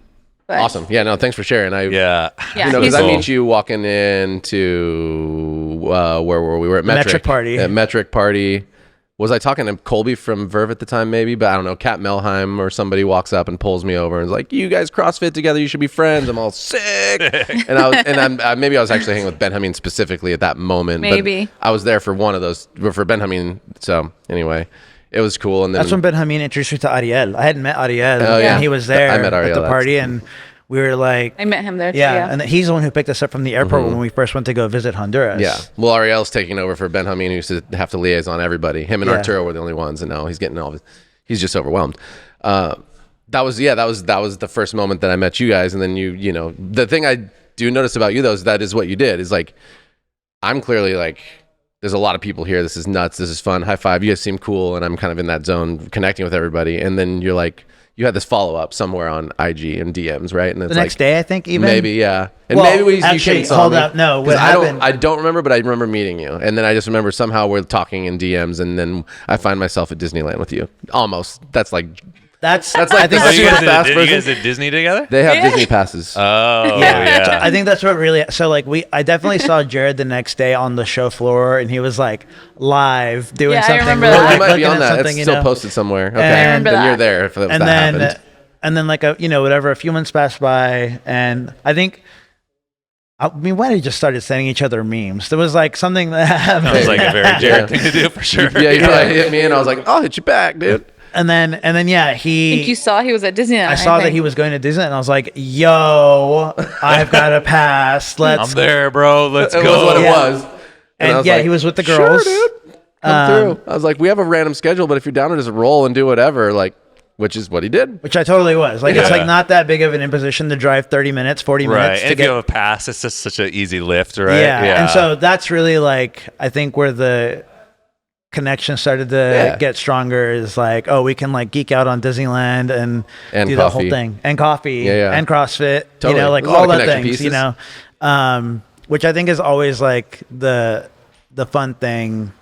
But Awesome. Yeah, no, thanks for sharing. Yeah, Because I cool. meet you walking into where were we? We were at Metric Party. At Metric Party. Was I talking to Colby from Verve at the time, maybe? But I don't know. Kat Melheim or somebody walks up and pulls me over and is like, "You guys CrossFit together. You should be friends." I'm all sick. Maybe I was actually hanging with Benjamin specifically at that moment. Maybe. But I was there for one of those for Benjamin. So anyway, it was cool. And then That's when Benjamin introduced me to Ariel. I hadn't met Ariel, Oh, yeah. and he was there I met Ariel, at the party, and we were like, I met him there too. yeah, and he's the one who picked us up from the airport when we first went to go visit Honduras. yeah. Well, Ariel's taking over for Benjamin, who used to have to liaison everybody. Him and Yeah. Arturo were the only ones, and now he's getting he's just overwhelmed. That was the first moment that I met you guys, and then the thing I do notice about you though is that is what you did is like, I'm clearly like, there's a lot of people here. This is nuts. This is fun. High five. You guys seem cool, and I'm kind of in that zone, connecting with everybody. And then you're like, you had this follow up somewhere on IG and DMs, right? And it's The next day, I think, even maybe, yeah. And Well, maybe you actually, came saw hold me. up. No, 'Cause what happened? I don't remember, but I remember meeting you, and then I just remember somehow we're talking in DMs, and then I find myself at Disneyland with you. Almost. That's like that's like I think the that's you super what, fast you version. guys at Disney together? they have Disney passes. Oh, yeah. yeah. I think that's what really. So like I definitely saw Jared the next day on the show floor, and he was like live doing Yeah, I something. remember live, that. you might be looking on at that. something, It's still posted somewhere. Okay, I remember then you're that. there if that and then happened. and then like whatever. A few months passed by, and I think. I mean, why did we just started sending each other memes? There was like something that happened. That was like a very Jared Yeah. thing to do for sure. Yeah, you probably hit me, and I was like, "I'll hit you back, dude." and then yeah, I think you saw he was at Disneyland. I saw that think. he was going to Disney, and I was like, "Yo, I've got a pass. Let's." I'm there, bro. Let's It go. was what it Yeah. was. I And was yeah, like, he was with the "Sure, girls. dude. Come through." I was like, "We have a random schedule, but if you're down to just roll and do whatever, like," which is what he did. Which I totally was. Like, it's Yeah. like not that big of an imposition to drive 30 minutes, 40 Right. minutes And to if you get. have a pass, it's just such an easy lift, right? Yeah. And so that's really like, I think where the connection started to get stronger is like, oh, we can like geek out on Disneyland and do the whole coffee. thing. And coffee. Yeah. And CrossFit. Totally. You know, like There's a lot all of the connection things, you pieces. know. Which I think is always like the fun thing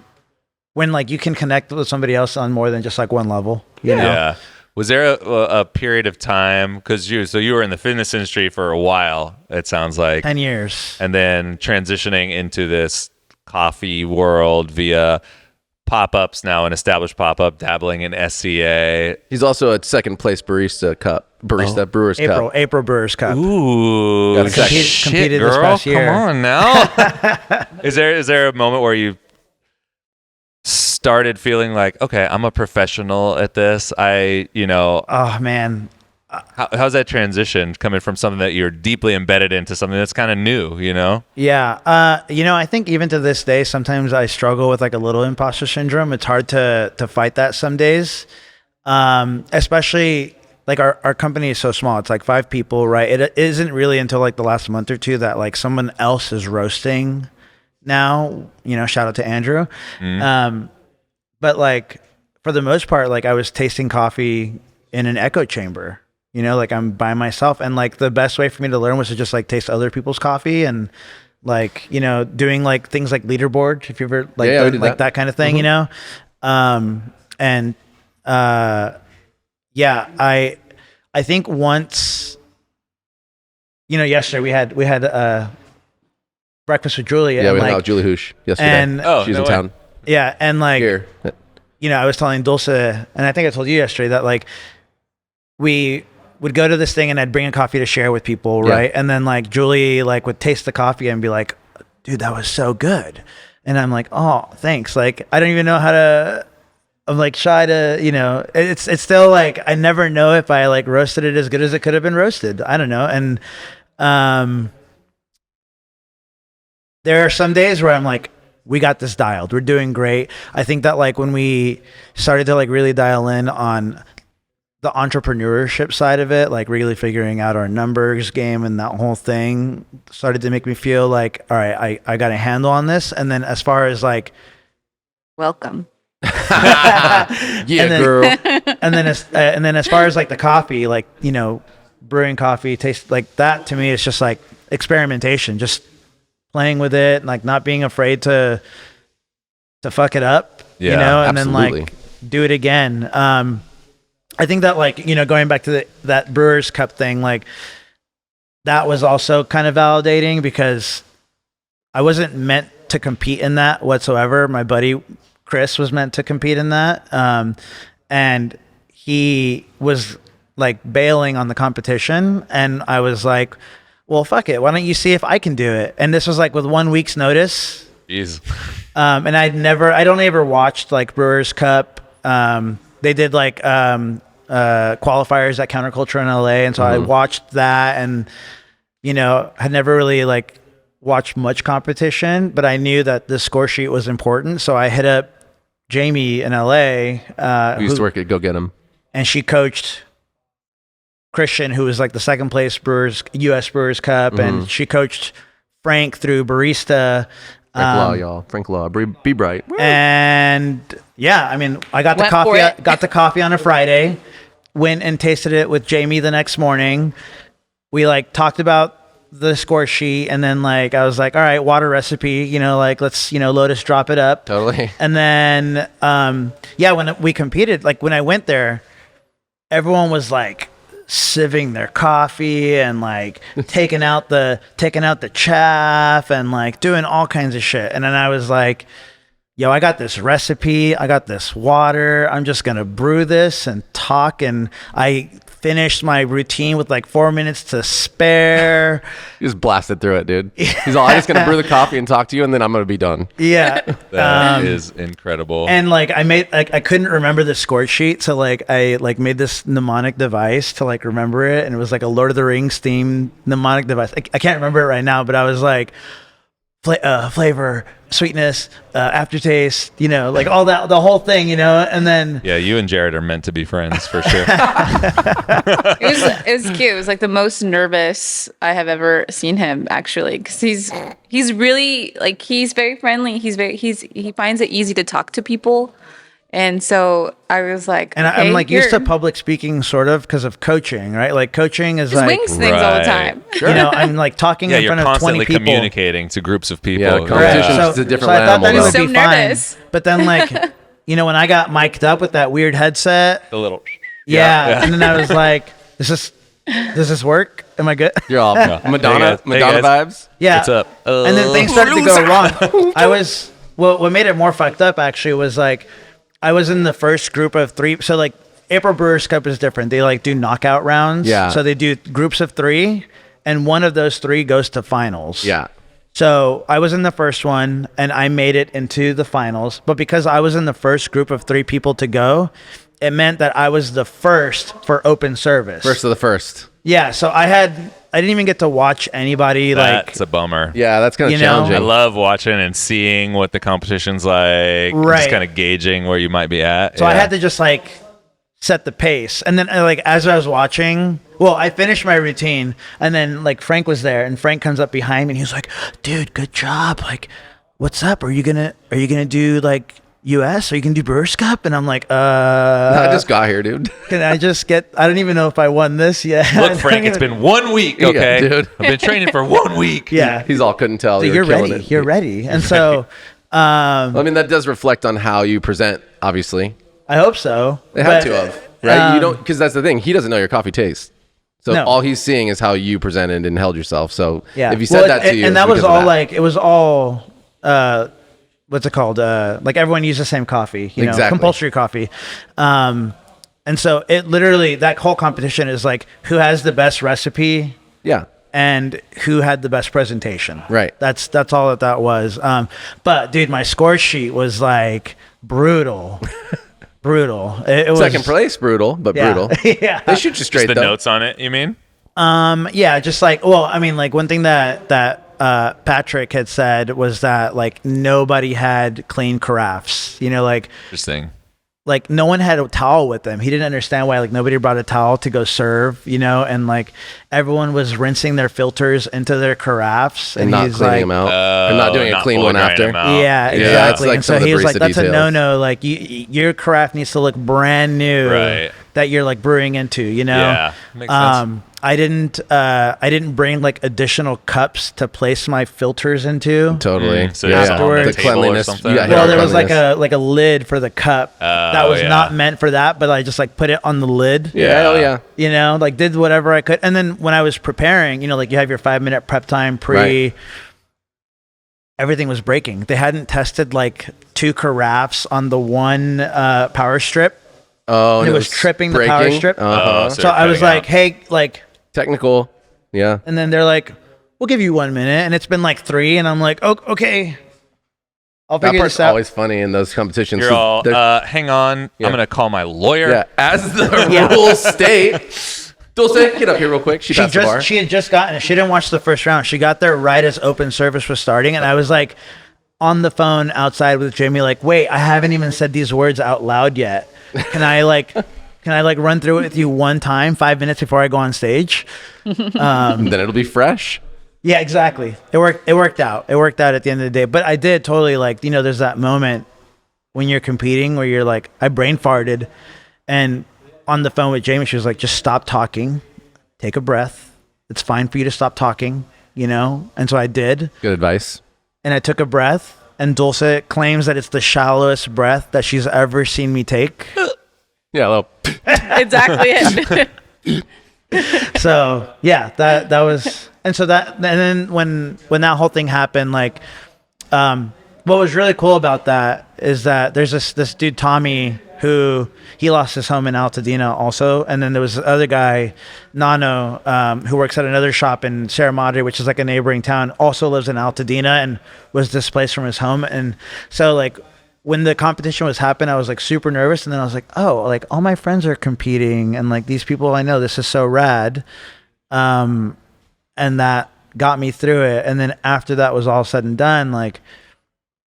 when like you can connect with somebody else on more than just like one level. You know? Yeah. Was there a period of time, because you were in the fitness industry for a while, it sounds like, 10 years. and then transitioning into this coffee world via pop-ups, now an established pop-up, dabbling in SCA. He's also a second place Brewers Cup. April Brewers Cup. Ooh, Got a second. shit, Competed this girl, past year. come on now. Is there a moment where you started feeling like, okay, I'm a professional at this. Oh man. How's that transition coming from something that you're deeply embedded into something that's kind of new, Yeah. I think even to this day, sometimes I struggle with like a little imposter syndrome. It's hard to fight that some days. Especially like our company is so small. It's like 5 people, right? It isn't really until like the last month or two that like someone else is roasting now, shout out to Andrew. But like for the most part, like I was tasting coffee in an echo chamber, like I'm by myself. And like the best way for me to learn was to just like taste other people's coffee and like, doing like things like leaderboard, if you ever like done, like that kind of thing, I think once, yesterday we had breakfast with Julia. Yeah, and we like, hung out with Julie Hoosh yesterday. And she's in town. Yeah, and like Here. I was telling Dulce, and I think I told you yesterday that like we would go to this thing and I'd bring a coffee to share with people, right? And then like Julie like would taste the coffee and be like, dude, that was so good. And I'm like, oh, thanks. Like I don't even know how to. I'm like shy to, it's still like I never know if I like roasted it as good as it could have been roasted. I don't know. And there are some days where I'm like, we got this dialed. We're doing great. I think that like when we started to like really dial in on the entrepreneurship side of it, like really figuring out our numbers game and that whole thing started to make me feel like, all right, I got a handle on this. And then as far as like, Welcome. Girl. and then as far as like the coffee, like, brewing coffee taste like that to me, it's just like experimentation, just playing with it, like not being afraid to fuck it up, and absolutely. then like do it again. I think that like, going back to that Brewers Cup thing, like that was also kind of validating because I wasn't meant to compete in that whatsoever. My buddy Chris was meant to compete in that. And he was like bailing on the competition. And I was like, well, fuck it. Why don't you see if I can do it? And this was like with 1 week's notice. Jeez. And I don't ever watched like Brewers Cup. They did like qualifiers at Counterculture in LA. And so I watched that and, had never really like watched much competition, but I knew that the score sheet was important. So I hit up Jamie in LA. We used to work at Go Get 'Em. And she coached Christian, who was like the second place US Brewers Cup. And she coached Frank through barista. Frank Law, y'all. Frank Law. Be bright. And yeah, I mean, I got the Went for coffee. it. Got the coffee on a Friday. Went and tasted it with Jamie the next morning. We like talked about the score sheet, and then like I was like, all right, water recipe. Like let's Lotus drop it up. Totally. And then when we competed, like when I went there, everyone was like sieving their coffee and like taking out the chaff and like doing all kinds of shit. And then I was like, yo, I got this recipe, I got this water, I'm just gonna brew this and talk. And I finished my routine with like 4 minutes to spare. You just blasted through it, dude. He's all, I'm just gonna brew the coffee and talk to you, and then I'm gonna be done. Yeah. That is incredible. And like I couldn't remember the score sheet, so like I like made this mnemonic device to like remember it, and it was like a Lord of the Rings themed mnemonic device. I can't remember it right now, but I was like flavor, sweetness, aftertaste, like all that, the whole thing, and then yeah, you and Jared are meant to be friends for sure. It was cute. It was like the most nervous I have ever seen him, actually, because he's really like, he's very friendly. He finds it easy to talk to people. And so I was like, and okay, I'm like used to public speaking sort of because of coaching, right? Like coaching is like, wings things all the time. I'm like talking in you're front of 20 constantly people. communicating to groups of people. Yeah, competition is a different I thought that animal. it would So be nervous. fine. But then like, when I got mic'd up with that weird headset, The little yeah. And then I was like, does this work? Am I good? You're all Madonna Hey, guys. vibes. Yeah. What's up? And then things started to go wrong. What made it more fucked up actually was like, I was in the first group of 3. So like April Brewers Cup is different. They like do knockout rounds. Yeah. So they do groups of 3, and one of those 3 goes to finals. Yeah. So I was in the first one and I made it into the finals. But because I was in the first group of 3 people to go, it meant that I was the first for open service. First of the first. Yeah. So I didn't even get to watch anybody That's a bummer. Yeah, that's kind You of know? challenging. I love watching and seeing what the competition's like. Right. Just kind of gauging where you might be at. So I had to just like set the pace. And then like as I was watching, well, I finished my routine and then like Frank was there and Frank comes up behind me and he's like, "Dude, good job. Like, what's up? Are you gonna do like US? Are you gonna do Brewers Cup?" And I'm like, I just got here, dude. can I just get, I don't even know if I won this yet. Look, Frank, it's been 1 week, okay? dude. I've been training for 1 week. Yeah. He's all couldn't tell. So You you're were killing ready. it. You're ready. And so I mean, that does reflect on how you present, obviously. I hope so. It had But, to have, right? You um, don't, because that's the thing. He doesn't know your coffee taste. So No. all he's seeing is how you presented and held yourself. So Yeah. if you said that to you, and it's that was because of all that. like, it was all, what's it called? Like everyone used the same coffee, you know, Exactly. compulsory coffee. And so it literally, that whole competition is like who has the best recipe Yeah. and who had the best presentation. Right. That's all that was. But dude, my score sheet was like brutal, brutal. It was Second place, brutal, but yeah. brutal. Yeah. They shoot you straight, The though. notes on it, you mean? Yeah, just like, well, I mean, like one thing that Patrick had said was that like nobody had clean carafes. You know, Interesting. like no one had a towel with them. He didn't understand why like nobody brought a towel to go serve. You know, and like everyone was rinsing their filters into their carafes, And not he's cleaning like, them out. and not doing a not clean blow one drying after. them out. yeah, Yeah, exactly. it's like and some so of the he was like, barista "That's a details. no-no. Like, your carafe needs to look brand new. Right. That you're like brewing into. You know. Yeah, makes sense. I didn't bring like additional cups to place my filters into. Totally. So it's all on the the table or cleanliness. something? You got Well, hair there was like cleanliness. a lid for the cup that was yeah. not meant for that, but I just like put it on the lid. Yeah, hell yeah. You know, like did whatever I could. And then when I was preparing, you know, like you have your 5-minute prep time Right. everything was breaking. They hadn't tested like 2 carafes on the one power strip. Oh, And it was tripping the power breaking? strip. Uh-huh. So So I was cutting like, out. hey, like, Technical. Yeah. and then they're like, we'll give you 1 minute. And it's been like 3. And I'm like, oh, okay. I'll That figure part's this out. always funny in those competitions. You're So all, they're- hang on. Yeah. I'm going to call my lawyer. yeah. As the Yeah. rules state. Dulce, get up here real quick. She passed the bar. She had just gotten it. She didn't watch the first round. She got there right as open service was starting. And I was like on the phone outside with Jamie, like, wait, I haven't even said these words out loud yet. Can I like run through it with you one time, 5 minutes before I go on stage? And then it'll be fresh. Yeah, exactly. It worked out. It worked out at the end of the day. But I did totally like, you know, there's that moment when you're competing where you're like, I brain farted, and on the phone with Jamie, she was like, just stop talking, take a breath. It's fine for you to stop talking, you know? And so I did. Good advice. And I took a breath, and Dulce claims that it's the shallowest breath that she's ever seen me take. Yeah, well, Exactly it. So yeah, that was, and so that, and then when that whole thing happened, like, what was really cool about that is that there's this dude Tommy who he lost his home in Altadena also, and then there was this other guy Nano who works at another shop in Sierra Madre, which is like a neighboring town, also lives in Altadena and was displaced from his home. And so like when the competition was happening, I was like super nervous, and then I was like, oh, like all my friends are competing, and like these people I know, this is so rad. And that got me through it. And then after that was all said and done, like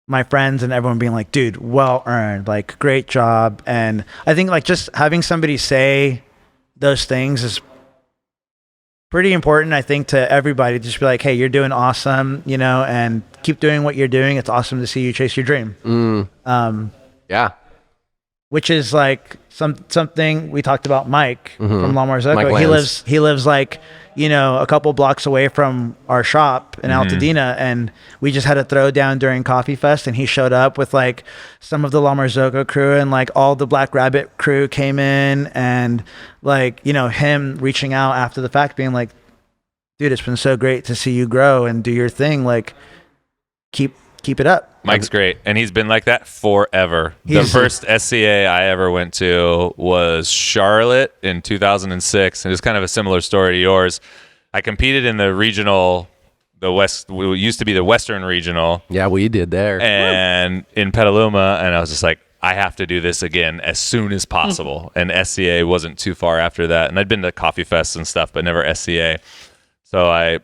my friends and everyone being like, dude, well earned, like great job. And I think like just having somebody say those things is pretty important, I think, to everybody. Just be like, hey, you're doing awesome, you know, and keep doing what you're doing. It's awesome to see you chase your dream. yeah. Which is like something we talked about Mike from Lamar Mike Zocco. Lands. He lives like, you know, a couple blocks away from our shop in Altadena, and we just had a throwdown during Coffee Fest, and he showed up with like some of the Lamar Zocco crew, and like all the Black Rabbit crew came in, and like, you know, him reaching out after the fact being like, dude, it's been so great to see you grow and do your thing. Like keep it up. Mike's great, and he's been like that forever. The He's- first SCA I ever went to was Charlotte in 2006, and it's kind of a similar story to yours. I competed in the regional the West. We used to be the Western Regional, Yeah, we did there. and in Petaluma, and I was just like, I have to do this again as soon as possible. And SCA wasn't too far after that, and I'd been to Coffee Fests and stuff, but never SCA. So I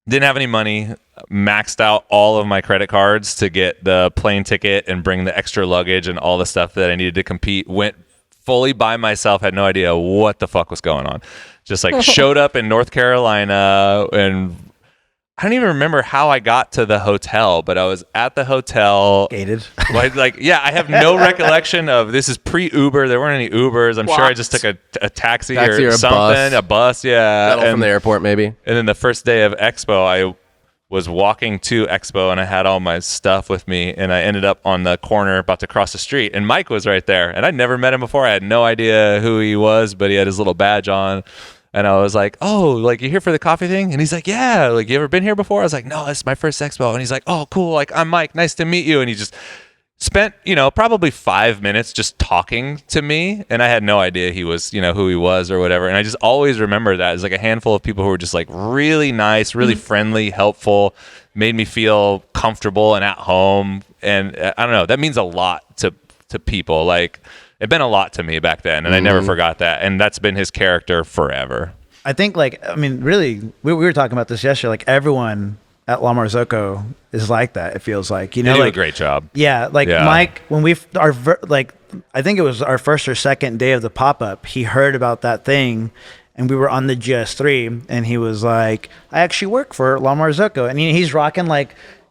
didn't have any money, maxed out all of my credit cards to get the plane ticket and bring the extra luggage and all the stuff that I needed to compete. Went fully by myself, had no idea what the fuck was going on. Just like showed up in North Carolina, and I don't even remember how I got to the hotel, but I was at the hotel. Gated. Yeah, I have no recollection of this. Is pre-Uber. There weren't any Ubers. I'm sure I just took a taxi or a something. A bus, yeah. From the airport, maybe. And then the first day of Expo, I was walking to Expo, and I had all my stuff with me, and I ended up on the corner about to cross the street, and Mike was right there, and I'd never met him before. I had no idea who he was, but he had his little badge on. And I was like, oh, like, you here for the coffee thing? And he's like, yeah. Like, you ever been here before? I was like, no, it's my first Expo. And he's like, oh, cool. Like, I'm Mike. Nice to meet you. And he just spent, probably 5 minutes just talking to me. And I had no idea he was, who he was or whatever. And I just always remember that. It's like a handful of people who were just like really nice, really friendly, helpful, made me feel comfortable and at home. And I don't know, that means a lot to people. Like, it meant a lot to me back then, and I never forgot that. And that's been his character forever. I think, really, we were talking about this yesterday. Like, everyone at La Marzocco is like that. It feels like, They do a great job. Yeah, Mike, when I think it was our first or second day of the pop up, he heard about that thing, and we were on the GS3, and he was like, "I actually work for La Marzocco," and he's rocking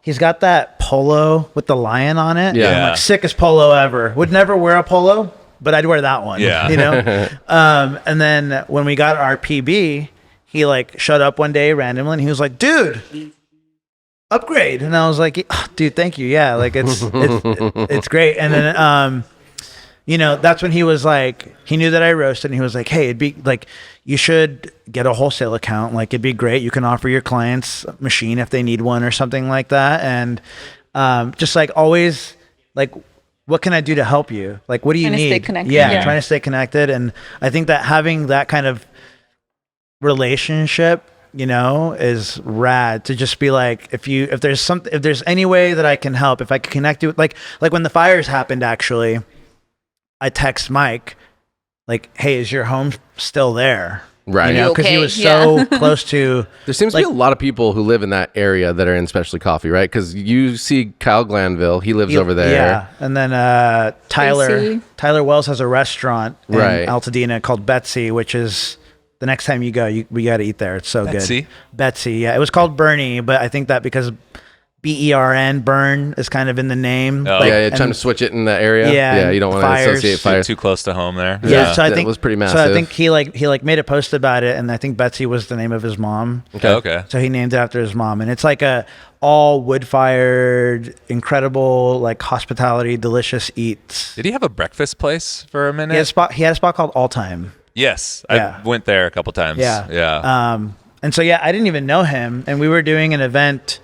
he's got that polo with the lion on it. Yeah. I'm like, sickest polo ever. Would never wear a polo, but I'd wear that one. Yeah. And then when we got our PB, he showed up one day randomly, and he was like, "Dude, upgrade." And I was like, oh, "Dude, thank you. Yeah, it's great." And then that's when he was like, he knew that I roasted, and he was like, "Hey, it'd be like, you should get a wholesale account. Like, it'd be great. You can offer your clients a machine if they need one or something like that." And just always, what can I do to help you? Like, what do you need? Stay connected. Yeah, trying to stay connected. And I think that having that kind of relationship, is rad. To just be like, if there's any way that I can help, if I can connect you with, like when the fires happened, actually, I text Mike, like, "Hey, is your home still there?" Right. Because he was so close to. There seems to be a lot of people who live in that area that are in specialty coffee, right? Because you see Kyle Glanville, he lives over there. Yeah, and then Tyler Wells has a restaurant in Altadena called Betsy, which is, the next time you go, we got to eat there. It's so good. Betsy, yeah. It was called Bernie, but I think that because BERN, burn, is kind of in the name. Oh. Trying to switch it in the area. Yeah, you don't want to associate fires. Too close to home there. Yeah, so I think it was pretty massive. So I think he made a post about it, and I think Betsy was the name of his mom. Okay. So he named it after his mom, and it's like a all wood fired, incredible, hospitality, delicious eats. Did he have a breakfast place for a minute? He had a spot called All Time. Yes, Yeah. I went there a couple times. Yeah. And so I didn't even know him, and we were doing an event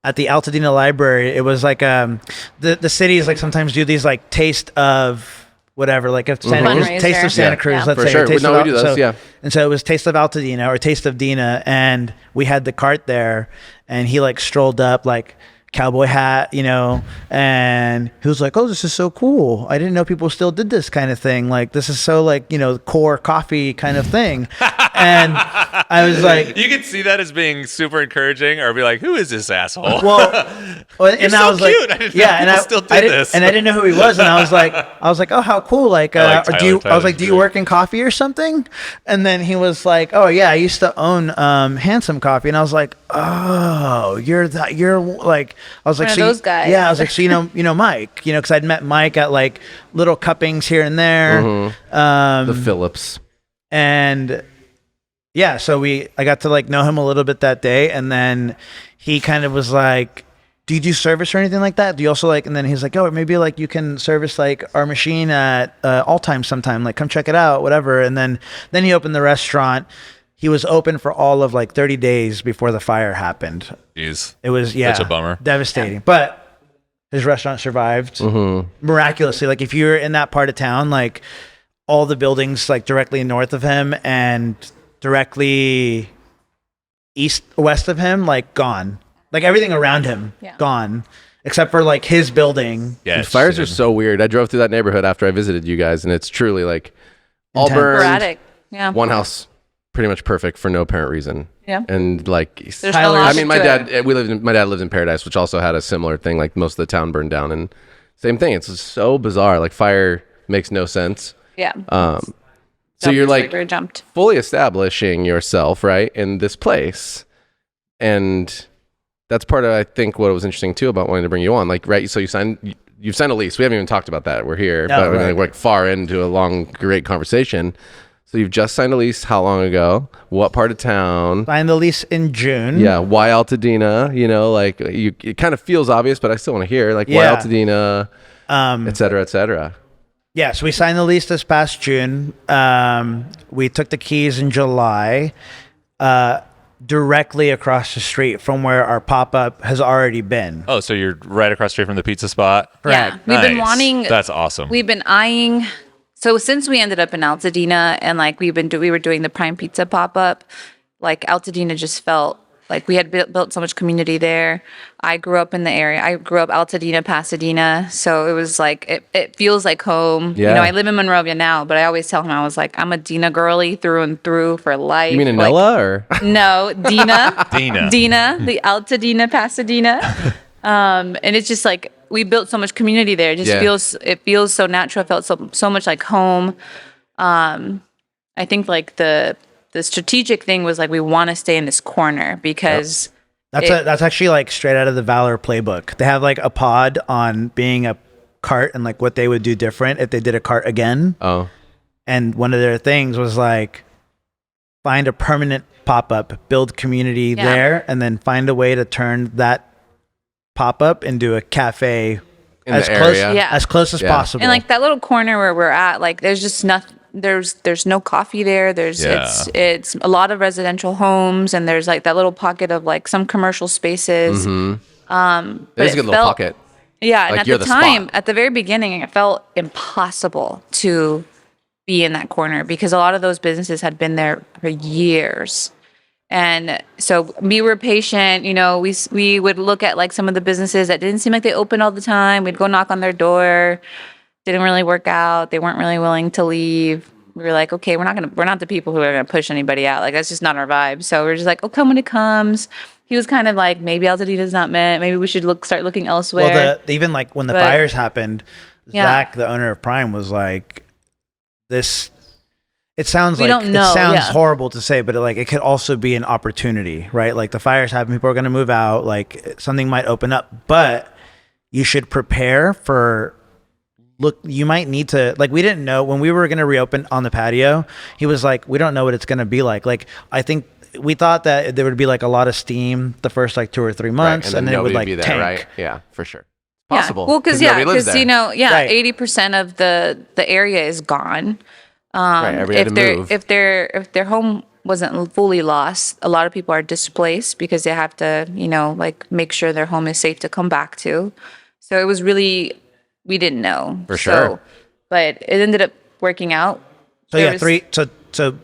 at the Altadena Library. It was like the cities sometimes do these taste of whatever, if Santa Cruz, taste of Santa Cruz. Let's say, sure. Taste No, of we do those. Yeah. And so it was Taste of Altadena or Taste of Dena, and we had the cart there, and he strolled up cowboy hat, and he was like, "Oh, this is so cool. I didn't know people still did this kind of thing. This is so core coffee kind of thing." And I was like, you could see that as being super encouraging, or be like, "Who is this asshole?" Well, and so I was cute. like, I didn't know people still did this. And I didn't know who he was, and I was like, "Oh, how cool! I was like, do you work in coffee or something?" And then he was like, "Oh yeah, I used to own Handsome Coffee," and I was like, "Oh, you're that? You're like," I was like, One of those guys. Yeah, I was like, "So you know Mike, because I'd met Mike at little cuppings here and there, The Phillips, and." Yeah, so I got to know him a little bit that day, and then he kind of was like, "Do you do service or anything like that? Do you also And then he's like, "Oh, maybe you can service our machine at All Time sometime. Come check it out, whatever." And then he opened the restaurant. He was open for all of 30 days before the fire happened. Jeez, It was such a bummer, devastating. But his restaurant survived miraculously. If you're in that part of town, all the buildings directly north of him and directly west of him, like gone. Like everything around him, gone. Except for like his building. Yeah, The fires are so weird. I drove through that neighborhood after I visited you guys, and it's truly like all Intense. burned. Sporadic. Yeah. One house pretty much perfect for no apparent reason. Yeah. And like There's no Tyler- I logic mean, my to dad it. my dad lives in Paradise, which also had a similar thing. Like most of the town burned down, and same thing. It's so bizarre. Like fire makes no sense. Yeah. So you're like Trigger jumped. fully establishing yourself, right, in this place, and that's part of I think what was interesting too about wanting to bring you on. Like, right, so you've signed a lease. We haven't even talked about that. We're here, No, but we're right. like far into a long, great conversation. So you've just signed a lease. How long ago? What part of town? Signed the lease in June. Yeah, why Altadena? You know, like it kind of feels obvious, but I still want to hear like why Yeah. Altadena, et cetera, et cetera. Yeah, so we signed the lease this past June. We took the keys in July, directly across the street from where our pop-up has already been. Oh, so you're right across the street from the pizza spot? Yeah. We've been Nice. wanting. That's awesome. We've been eyeing. So since we ended up in Altadena and like we were doing the Prime Pizza pop up, like Altadena just felt like we had built so much community there. I grew up in the area. I grew up Altadena, Pasadena, so it was like it feels like home. Yeah. You know, I live in Monrovia now, but I always tell him I was like I'm a Dena girly through and through for life. You mean like, Anella or? No, Dena. Dena. Dena, the Altadena, Pasadena. And it's just like we built so much community there. It just feels so natural. It felt so much like home. I think like the strategic thing was like we want to stay in this corner because That's actually like straight out of the Valor playbook. They have like a pod on being a cart and like what they would do different if they did a cart again. Oh, And one of their things was like find a permanent pop-up, build community there, and then find a way to turn that pop-up into a cafe in as the close area. as close as possible. and like that little corner where we're at, like there's just nothing. There's no coffee there. It's a lot of residential homes, and there's like that little pocket of like some commercial spaces. It But is a good little pocket. Yeah, and Like, at you're the the time, spot. at the very beginning, it felt impossible to be in that corner because a lot of those businesses had been there for years. And so we were patient, you know, we would look at like some of the businesses that didn't seem like they opened all the time. We'd go knock on their door. Didn't really work out. They weren't really willing to leave. We were like, okay, we're not the people who are going to push anybody out. Like, that's just not our vibe. So we're just like, oh, come when it comes. He was kind of like, maybe Altadena's not meant. Maybe we should start looking elsewhere. well, even like when the But- fires happened, Yeah. Zach, the owner of Prime, was like, "This." It sounds We like don't know, it sounds yeah. horrible to say, but it could also be an opportunity, right? Like the fires happen, people are going to move out, like something might open up, but you should prepare for. Look, you might need to, like, we didn't know when we were going to reopen on the patio. He was like, we don't know what it's going to be like. Like, I think we thought that there would be like a lot of steam the first like 2 or 3 months, Right, and then it would nobody like be there, tank. right? Yeah, for sure. Yeah. Possible. Well, because nobody lives there. you know, Right. 80% of the area is gone. Right, everybody had to move. If their home wasn't fully lost, a lot of people are displaced because they have to, you know, like make sure their home is safe to come back to. So it was really, we didn't know For sure. but it ended up working out. So There yeah, was- So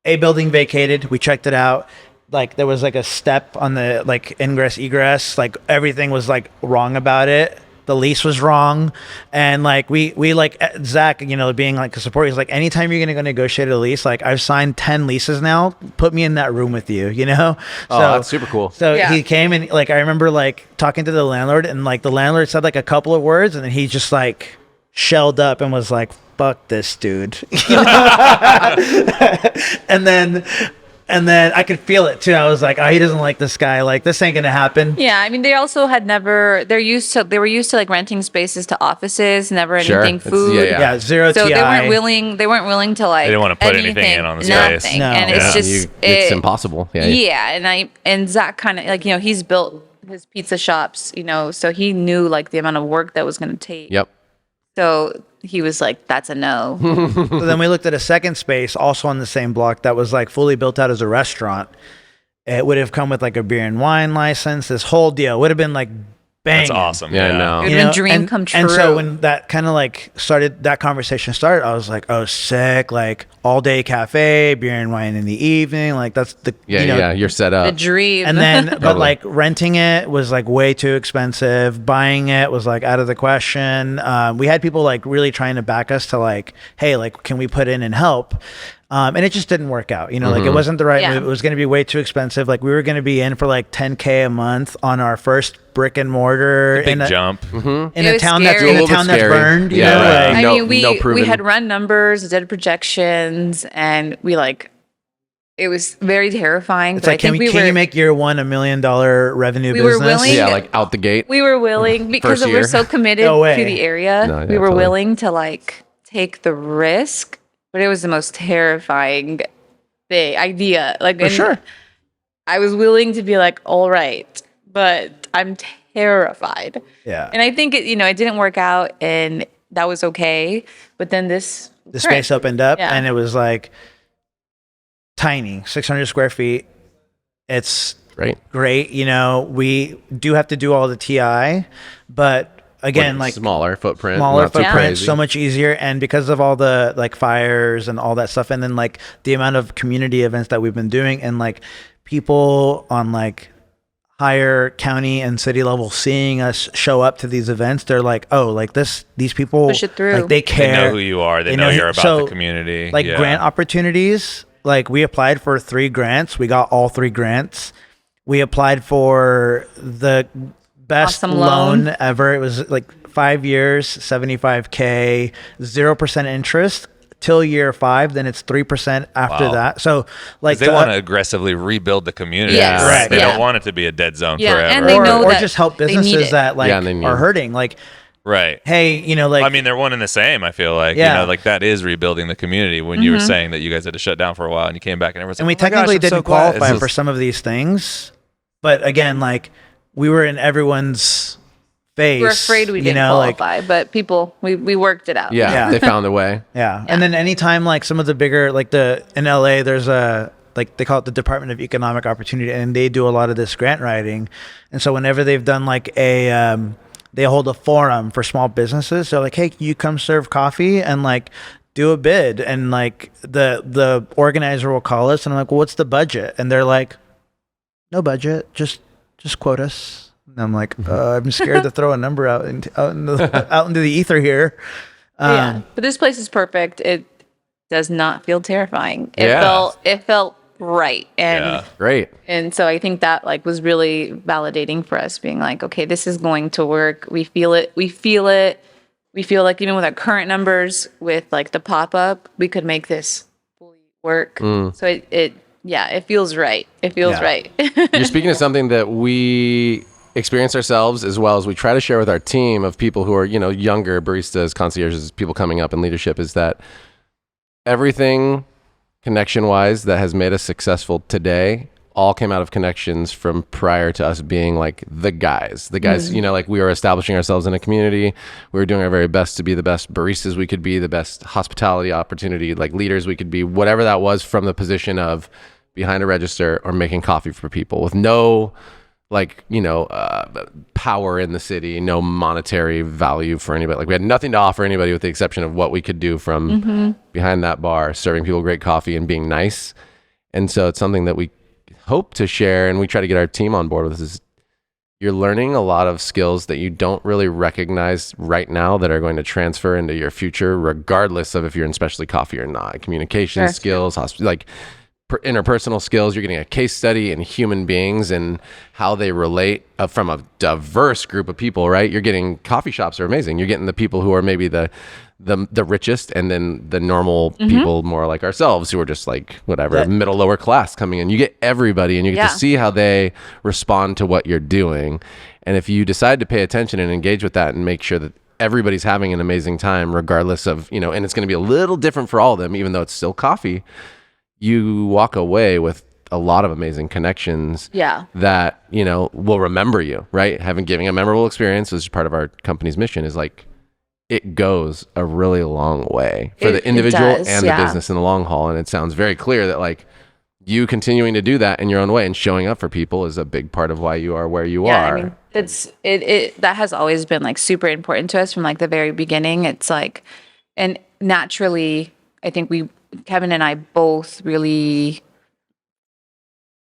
a building vacated. We checked it out. Like there was like a step on the like ingress egress. Like everything was like wrong about it. The lease was wrong, and like we like Zach, you know, being like a support. He's like, anytime you're gonna go negotiate a lease, like I've signed 10 leases now. Put me in that room with you, you know. Oh, that's super cool. So Yeah. he came and like I remember like talking to the landlord, and like the landlord said like a couple of words, and then he just like shelled up and was like, fuck this dude. You know? and then I could feel it too. I was like, oh, he doesn't like this guy. Like this ain't gonna happen. Yeah, I mean, they also had never. They were used to like renting spaces to offices, never Sure. anything It's- food. Yeah, zero So TI. they weren't willing. They weren't willing to like. They didn't want to put anything in on the space. nothing. No. And Yeah. it's just It's impossible. Yeah. Yeah, and Zach kind of like, you know, he's built his pizza shops, you know, so he knew like the amount of work that was going to take. Yep. So he was like, "That's a no." So then we looked at a second space also on the same block that was like fully built out as a restaurant. It would have come with like a beer and wine license, this whole deal. Would have been like bang. That's awesome. Yeah, I know. It would have been a dream come true. And so when that kind of like that conversation started, I was like, oh, sick. Like all day cafe, beer and wine in the evening. Like that's the, You're set up. the dream. and then, but Totally. like renting it was like way too expensive. Buying it was like out of the question. We had people like really trying to back us to like, hey, like, can we put in and help? And it just didn't work out. Like it wasn't the right Yeah. move. It was going to be way too expensive. Like we were going to be in for like $10K a month on our first brick and mortar Big in a, jump. in It a was town that's scary. in A a little town bit that's scary. burned. You Yeah, know, right. like, I No- mean, we no proven- had run numbers, did projections, and we like it was very terrifying. it's but like, I think can you make year one $1 million revenue We were business? willing- Yeah, like out the gate. we were willing because First we're year. so committed No way. to the area. No, yeah, we were totally. willing to like take the risk, but it was the most terrifying idea. Like For sure. I was willing to be like, all right, but I'm terrified. Yeah. And I think it didn't work out, and that was okay. But then The space opened up Yeah. and it was like tiny, 600 square feet. It's Right. great. We do have to do all the TI, but again, like smaller footprint. smaller not too footprint, crazy. so much easier. And because of all the like fires and all that stuff, and then like the amount of community events that we've been doing, and like people on like higher county and city level seeing us show up to these events, they're like, oh, like these people Push it through. like they They care. know who you are. They know you're about so, the community. like Yeah. grant opportunities. Like we applied for 3 grants. We got all 3 grants. We applied for the best Awesome loan loan. ever. It was like 5 years, $75K, 0% interest till year 5. Then it's 3% after Wow. that. So like 'Cause they want to aggressively rebuild the community. Yes. Right. Right. They Yeah. don't want it to be a dead zone Yeah, forever. and they know or that just help they need businesses it. that like Yeah, and they need are it. hurting. Like, Right. hey, like I mean, they're one and the same. I feel like, Yeah. like that is rebuilding the community. When you were saying that you guys had to shut down for a while and you came back and everyone's and we like, "Oh my gosh, technically I'm so didn't glad." It's qualify just- for some of these things, but again, like we were in everyone's face. We're afraid we didn't like qualify, but people, we worked it out. Yeah, Yeah. they found a way. yeah. And then anytime like some of the bigger like in LA, there's a like they call it the Department of Economic Opportunity, and they do a lot of this grant writing, and so whenever they've done like they hold a forum for small businesses. So like, hey, can you come serve coffee and like do a bid? And like the organizer will call us and I'm like, well, what's the budget? And they're like, no budget, just quote us. And I'm like, I'm scared to throw a number out into the ether here. Yeah. But this place is perfect. It does not feel terrifying. Yeah. It felt right. And Yeah. Great. And so I think that like was really validating for us, being like, okay, this is going to work. We feel it. We feel like even with our current numbers, with like the pop up, we could make this fully work. So it feels right. It feels Yeah. right. You're speaking of something that we experience ourselves, as well as we try to share with our team of people who are, younger baristas, concierges, people coming up in leadership, is that everything connection-wise that has made us successful today all came out of connections from prior to us being like the guys, like we were establishing ourselves in a community. We were doing our very best to be the best baristas we could be, the best hospitality opportunity, like leaders we could be, whatever that was, from the position of behind a register or making coffee for people with no power in the city, no monetary value for anybody. Like we had nothing to offer anybody with the exception of what we could do from behind that bar, serving people great coffee and being nice. And so it's something that we hope to share, and we try to get our team on board with. This is, you're learning a lot of skills that you don't really recognize right now that are going to transfer into your future, regardless of if you're in specialty coffee or not. Communication Sure. skills, interpersonal skills. You're getting a case study in human beings and how they relate from a diverse group of people, right? You're getting, coffee shops are amazing. You're getting the people who are maybe the richest, and then the normal people more like ourselves who are just like whatever, middle, lower class coming in. You get everybody, and you get Yeah. to see how they respond to what you're doing. And if you decide to pay attention and engage with that and make sure that everybody's having an amazing time, regardless of, and it's going to be a little different for all of them, even though it's still coffee, you walk away with a lot of amazing connections Yeah. that, will remember you, right? Giving a memorable experience, which is part of our company's mission, is like, it goes a really long way for the It individual does, and yeah. the business in the long haul. And it sounds very clear that like you continuing to do that in your own way and showing up for people is a big part of why you are where you are. I mean, it that has always been like super important to us from like the very beginning. It's like, and naturally, I think Kevin and I both really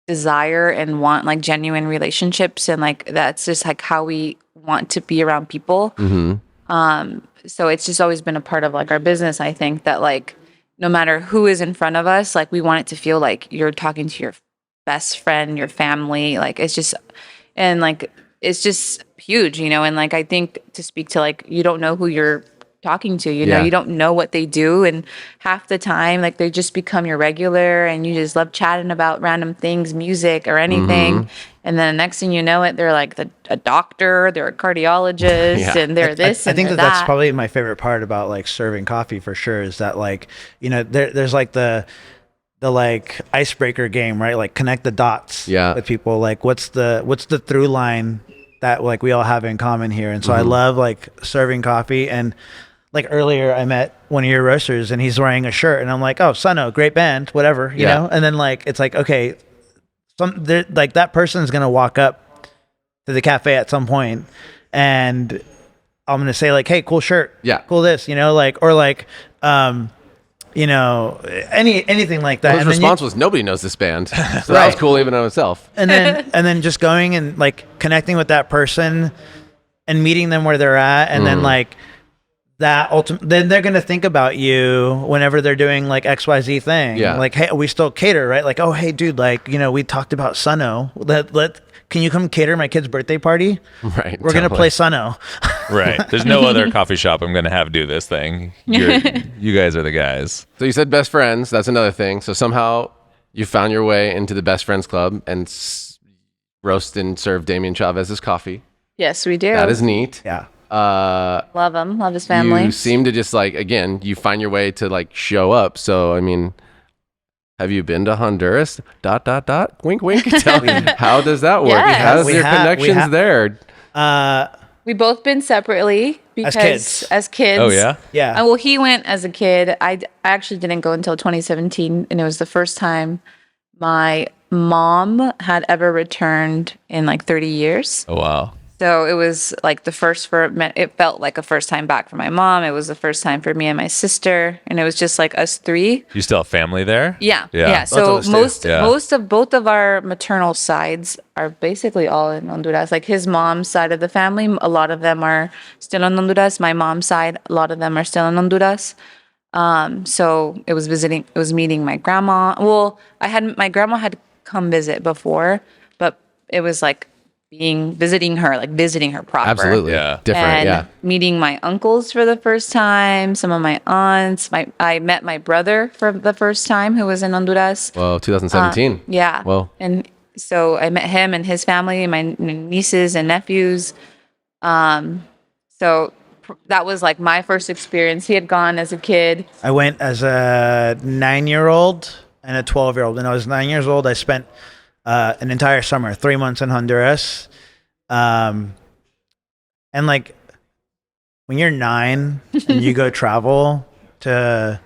desire and want like genuine relationships, and like that's just like how we want to be around people. So it's just always been a part of like our business. I think that like no matter who is in front of us, like we want it to feel like you're talking to your best friend, your family. Like it's just, and like it's just huge, you know. And like I think to speak to like you don't know who you're talking to, you know, you don't know what they do, and half the time like they just become your regular and you just love chatting about random things, music or anything, and then the next thing you know it, they're like a doctor, they're a cardiologist, and they're this I and think they're that's that. probably my favorite part about like serving coffee for sure, is that like, you know, there's like the like icebreaker game, right? Like connect the dots with people. Like what's the through line that like we all have in common here. And so I love like serving coffee. And like earlier I met one of your roasters and he's wearing a shirt and I'm like, oh, Sunno, great band, whatever, you know? And then like, it's like, okay, like that person's going to walk up to the cafe at some point and I'm going to say like, hey, cool shirt. Yeah. Cool this, you know, like, or like, you know, anything like that. Well, his and response was, nobody knows this band. So that was cool even on itself. And then just going and like connecting with that person and meeting them where they're at. And then like then they're going to think about you whenever they're doing like XYZ thing. Yeah. Like, hey, we still cater, right? Like, oh, hey dude, like, you know, we talked about Sunno. Can you come cater my kid's birthday party? Right. We're going to play Sunno. Right. There's no other coffee shop I'm going to have do this thing. You guys are the guys. So you said best friends. That's another thing. So somehow you found your way into the Best Friends Club and roast and serve Damian Chavez's coffee. Yes, we do. That is neat. Yeah. Love him. Love his family. You seem to just like, again, you find your way to like show up. So, I mean, have you been to Honduras? ... Wink, wink. Tell me, how does that work? Yes. How's your connections there? We both been separately because as kids. Oh yeah. Yeah. Well, he went as a kid. I actually didn't go until 2017, and it was the first time my mom had ever returned in like 30 years. Oh wow. So it was like the first it felt like a first time back for my mom. It was the first time for me and my sister, and it was just like us three. You still have family there? Yeah. So most of both of our maternal sides are basically all in Honduras. Like his mom's side of the family, a lot of them are still in Honduras. My mom's side, a lot of them are still in Honduras. So it was meeting my grandma. Well, my grandma had come visit before, but it was like visiting her proper. Absolutely. Yeah. Different. And meeting my uncles for the first time, some of my aunts. I met my brother for the first time who was in Honduras. Well, 2017. Yeah. Well. And so I met him and his family, my nieces and nephews. So that was like my first experience. He had gone as a kid. I went as a 9-year-old and a 12-year-old. When I was 9 years old, I spent an entire summer, 3 months in Honduras. And like when you're 9 and you go travel to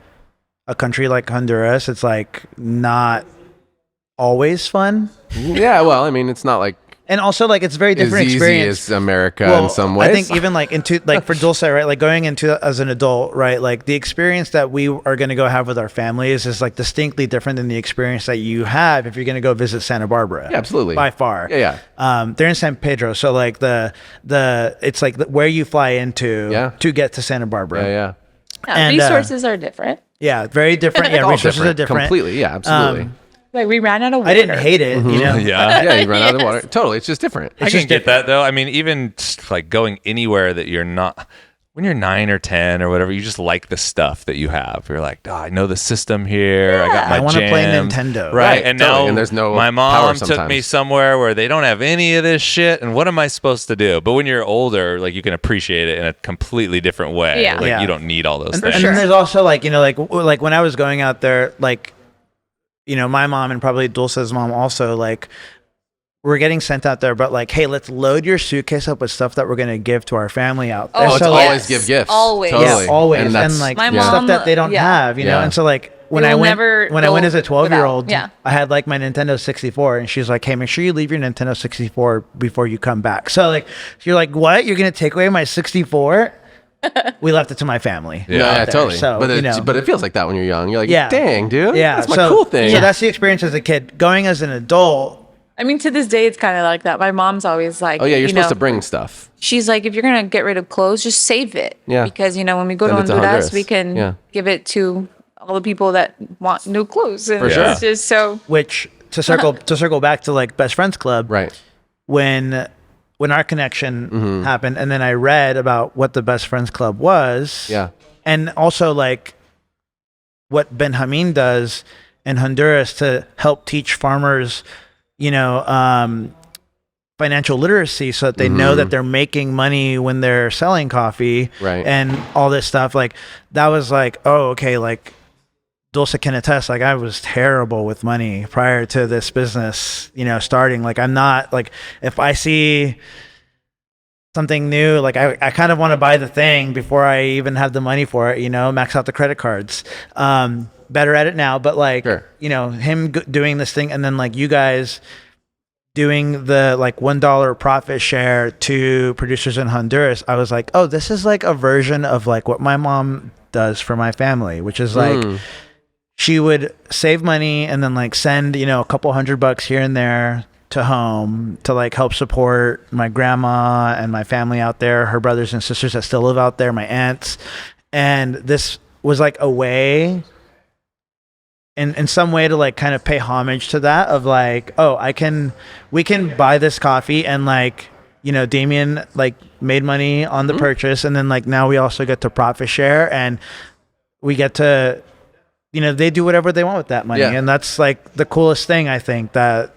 a country like Honduras, it's like not always fun. Yeah, well, I mean, it's not like and also like it's a very different as experience. Easy as America in some ways. I think even like like for Dulce, right? Like going into as an adult, right? Like the experience that we are going to go have with our families is like distinctly different than the experience that you have if you're going to go visit Santa Barbara. Yeah, absolutely. By far. Yeah. They're in San Pedro, so like it's like where you fly into to get to Santa Barbara. Yeah. And resources are different. Yeah, very different. Yeah, resources are different. Completely. Yeah, absolutely. Like we ran out of water. I didn't hate it, you know. Yeah. You run out of water. Totally, it's just different. I can get that though. I mean, even just, like going anywhere that you're not, when you're 9 or 10 or whatever, you just like the stuff that you have. You're like, oh, I know the system here. I got my I want to play jams. Nintendo. Right. And totally. now And there's no my power mom took sometimes. me somewhere where they don't have any of this shit. And what am I supposed to do? But when you're older, like you can appreciate it in a completely different way. Yeah. Like you don't need all those And things. then there's also like, you know, like when I was going out there, like, you know, my mom and probably Dulce's mom also, like, we're getting sent out there, but like, hey, let's load your suitcase up with stuff that we're going to give to our family out there. Oh, it's so always give gifts. Always. Totally. Yeah, always. And, And like My stuff mom- that they don't yeah. have, you know? Yeah. And so like when It I will went never when I go went as a 12-year-old, without. Yeah. I had like my Nintendo 64, and she's like, "Hey, make sure you leave your Nintendo 64 before you come back." So like, you're like, "What? You're gonna take away my 64?" We left it to my family. Yeah. Yeah, out there. totally. So, but you know, but it feels like that when you're young. You're like, Yeah. dang, dude, yeah, that's my so, cool thing. So that's the experience as a kid. Going as an adult, I mean, to this day, it's kind of like that. My mom's always like, Oh yeah, you're you supposed know, to bring stuff. She's like, if you're gonna get rid of clothes, just save it. Yeah. Because when we go to Send it to Honduras, Honduras. we can Yeah. give it to all the people that want new clothes. And For sure. it's just so. which to circle back to like Best Friends Club, Right. when our connection Mm-hmm. happened, and then I read about what the Best Friends Club was. Yeah. And also like what Ben Hameen does in Honduras to help teach farmers, financial literacy so that they know that they're making money when they're selling coffee, Right. and all this stuff. Like that was like, oh, okay, like Dulce can attest, like I was terrible with money prior to this business, starting. Like I'm not like, if I see something new, like I kind of want to buy the thing before I even have the money for it, max out the credit cards. Better at it now, but like, Sure. him doing this thing, and then like you guys doing the like $1 profit share to producers in Honduras, I was like, oh, this is like a version of like what my mom does for my family, which is like, she would save money and then like send, a couple $100 here and there to home to like help support my grandma and my family out there, her brothers and sisters that still live out there, my aunts. And this was like a way in some way to like kind of pay homage to that, of like, oh, we can buy this coffee, and like, Damien like made money on the purchase, and then like now we also get to profit share, and we get to, they do whatever they want with that money. Yeah. And that's like the coolest thing. I think that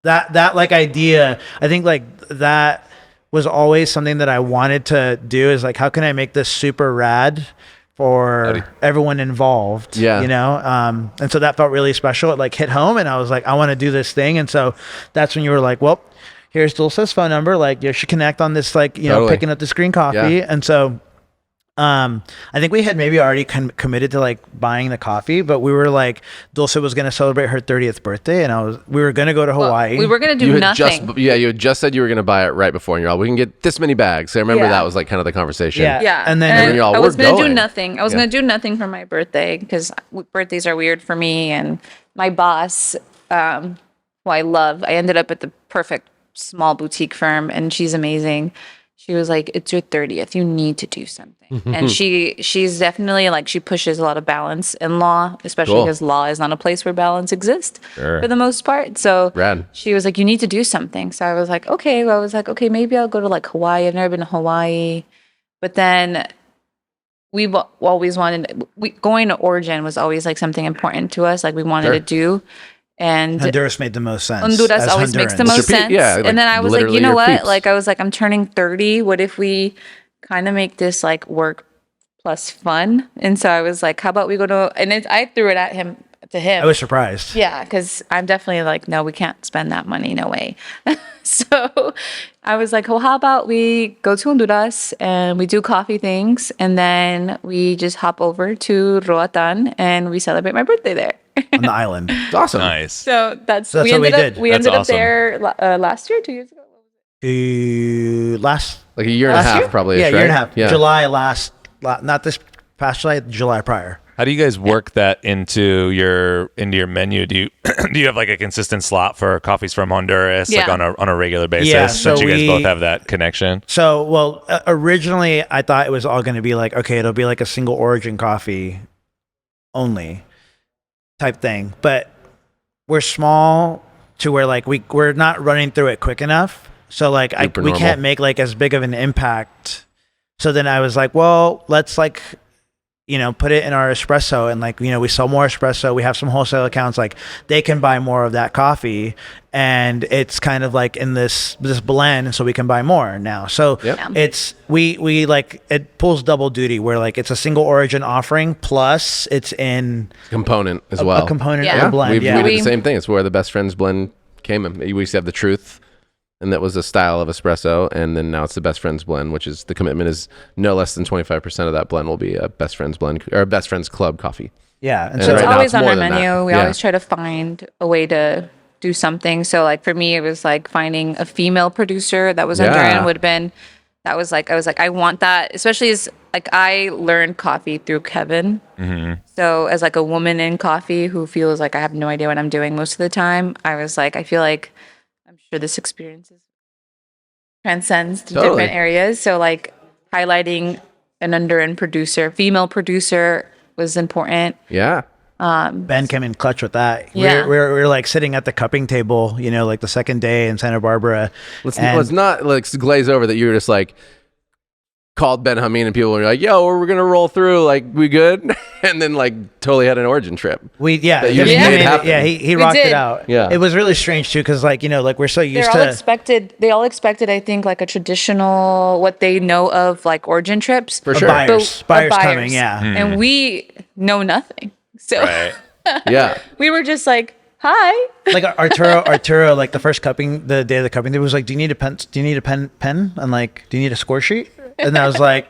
like idea, I think like that was always something that I wanted to do, is like, how can I make this super rad for everyone involved? Yeah. And so that felt really special. It like hit home, and I was like, I want to do this thing. And so that's when you were like, well, here's Dulce's phone number. Like, you should connect on this, like, Totally. picking up this green coffee. Yeah. And so I think we had maybe already committed to like buying the coffee, but we were like, Dulce was going to celebrate her 30th birthday, and we were going to go to Hawaii. We were gonna do You had nothing. you had just said you were going to buy it right before, and you're all, we can get this many bags. So I remember Yeah. that was like kind of the conversation. Yeah. Yeah, And then you're all, I was "We're gonna do going." nothing. I was Yeah. gonna do nothing for my birthday because birthdays are weird for me. And my boss, who I love, I ended up at the perfect small boutique firm, and she's amazing. She was like, "It's your 30th. You need to do something." And she's definitely like, she pushes a lot of balance in law, especially Cool. because law is not a place where balance exists Sure. for the most part. So Rad. she was like, "You need to do something." So I was like, "Okay." Well, I was like, "Okay, maybe I'll go to like Hawaii. I've never been to Hawaii." But then we've always wanted, going to Origin was always like something important to us. Like we wanted Sure. to do. And Honduras made the most sense. Honduras as always makes the Hondurans. most It's your sense. yeah, like, and then I was like, literally you know your what? peeps. Like I was like, I'm turning 30. What if we kind of make this like work plus fun? And so I was like, how about we go to, and I threw it at him, to him. I was surprised. Yeah, because I'm definitely like, no, we can't spend that money. No way. So I was like, well, how about we go to Honduras and we do coffee things, and then we just hop over to Roatan and we celebrate my birthday there. On the island. It's awesome. Nice. So that's what we ended up, did. We That's ended up awesome. there last year, 2 years ago. Last Like a year and a last half, year? probably. Yeah, right? year and a half. Yeah. July not this past July, July prior. How do you guys work that into your menu? Do you do you have like a consistent slot for coffees from Honduras, like Yeah. on a regular basis? Yeah, since so you guys we- both have that connection. So, well, originally I thought it was all going to be like, okay, it'll be like a single origin coffee only type thing. But we're small to where like we're not running through it quick enough. So like Super we normal. can't make like as big of an impact. So then I was like, well, let's like, put it in our espresso, and like, we sell more espresso. We have some wholesale accounts, like they can buy more of that coffee, and it's kind of like in this blend, so we can buy more now. So Yep. Yeah. it's we like, it pulls double duty, where like it's a single origin offering plus it's in Component as a well. component Yeah. of a blend. We Yeah. did the same thing. It's where the Best Friends blend came in. We used to have the Truth, and that was a style of espresso, and then now it's the Best Friends blend, which is the commitment is no less than 25% of that blend will be a Best Friends blend or a Best Friends Club coffee. Yeah, and And so It's right now always on more our than that. menu. We Yeah. always try to find a way to do something. So like for me, it was like finding a female producer that was Yeah. Honduran would have been. That was like I was like I want that, especially as like I learned coffee through Kevin. So as like a woman in coffee who feels like I have no idea what I'm doing most of the time, I was like I feel like I'm sure this experience transcends to Totally. different areas. So like highlighting an Honduran producer, female producer was important. Yeah. Ben came in clutch with that. Yeah. We were like sitting at the cupping table, you know, like the second day in Santa Barbara. Let's not like glaze over that you were just like called Ben Hameen and people were like, yo, we're going to roll through. Like, we good? And then like totally had an origin trip. That you he made made happen. he We rocked it did. out. Yeah. It was really strange too, because like, you know, like we're so used They to all expected, I think, like a traditional, what they know of like origin trips. For of sure. buyers But- of coming, yeah. And we know nothing. So Right. Yeah. we were just like, hi. Like Arturo, like the first cupping, the day of the cupping, they was like, do you need a pen? Do you need a pen? And like, do you need a score sheet? And I was like,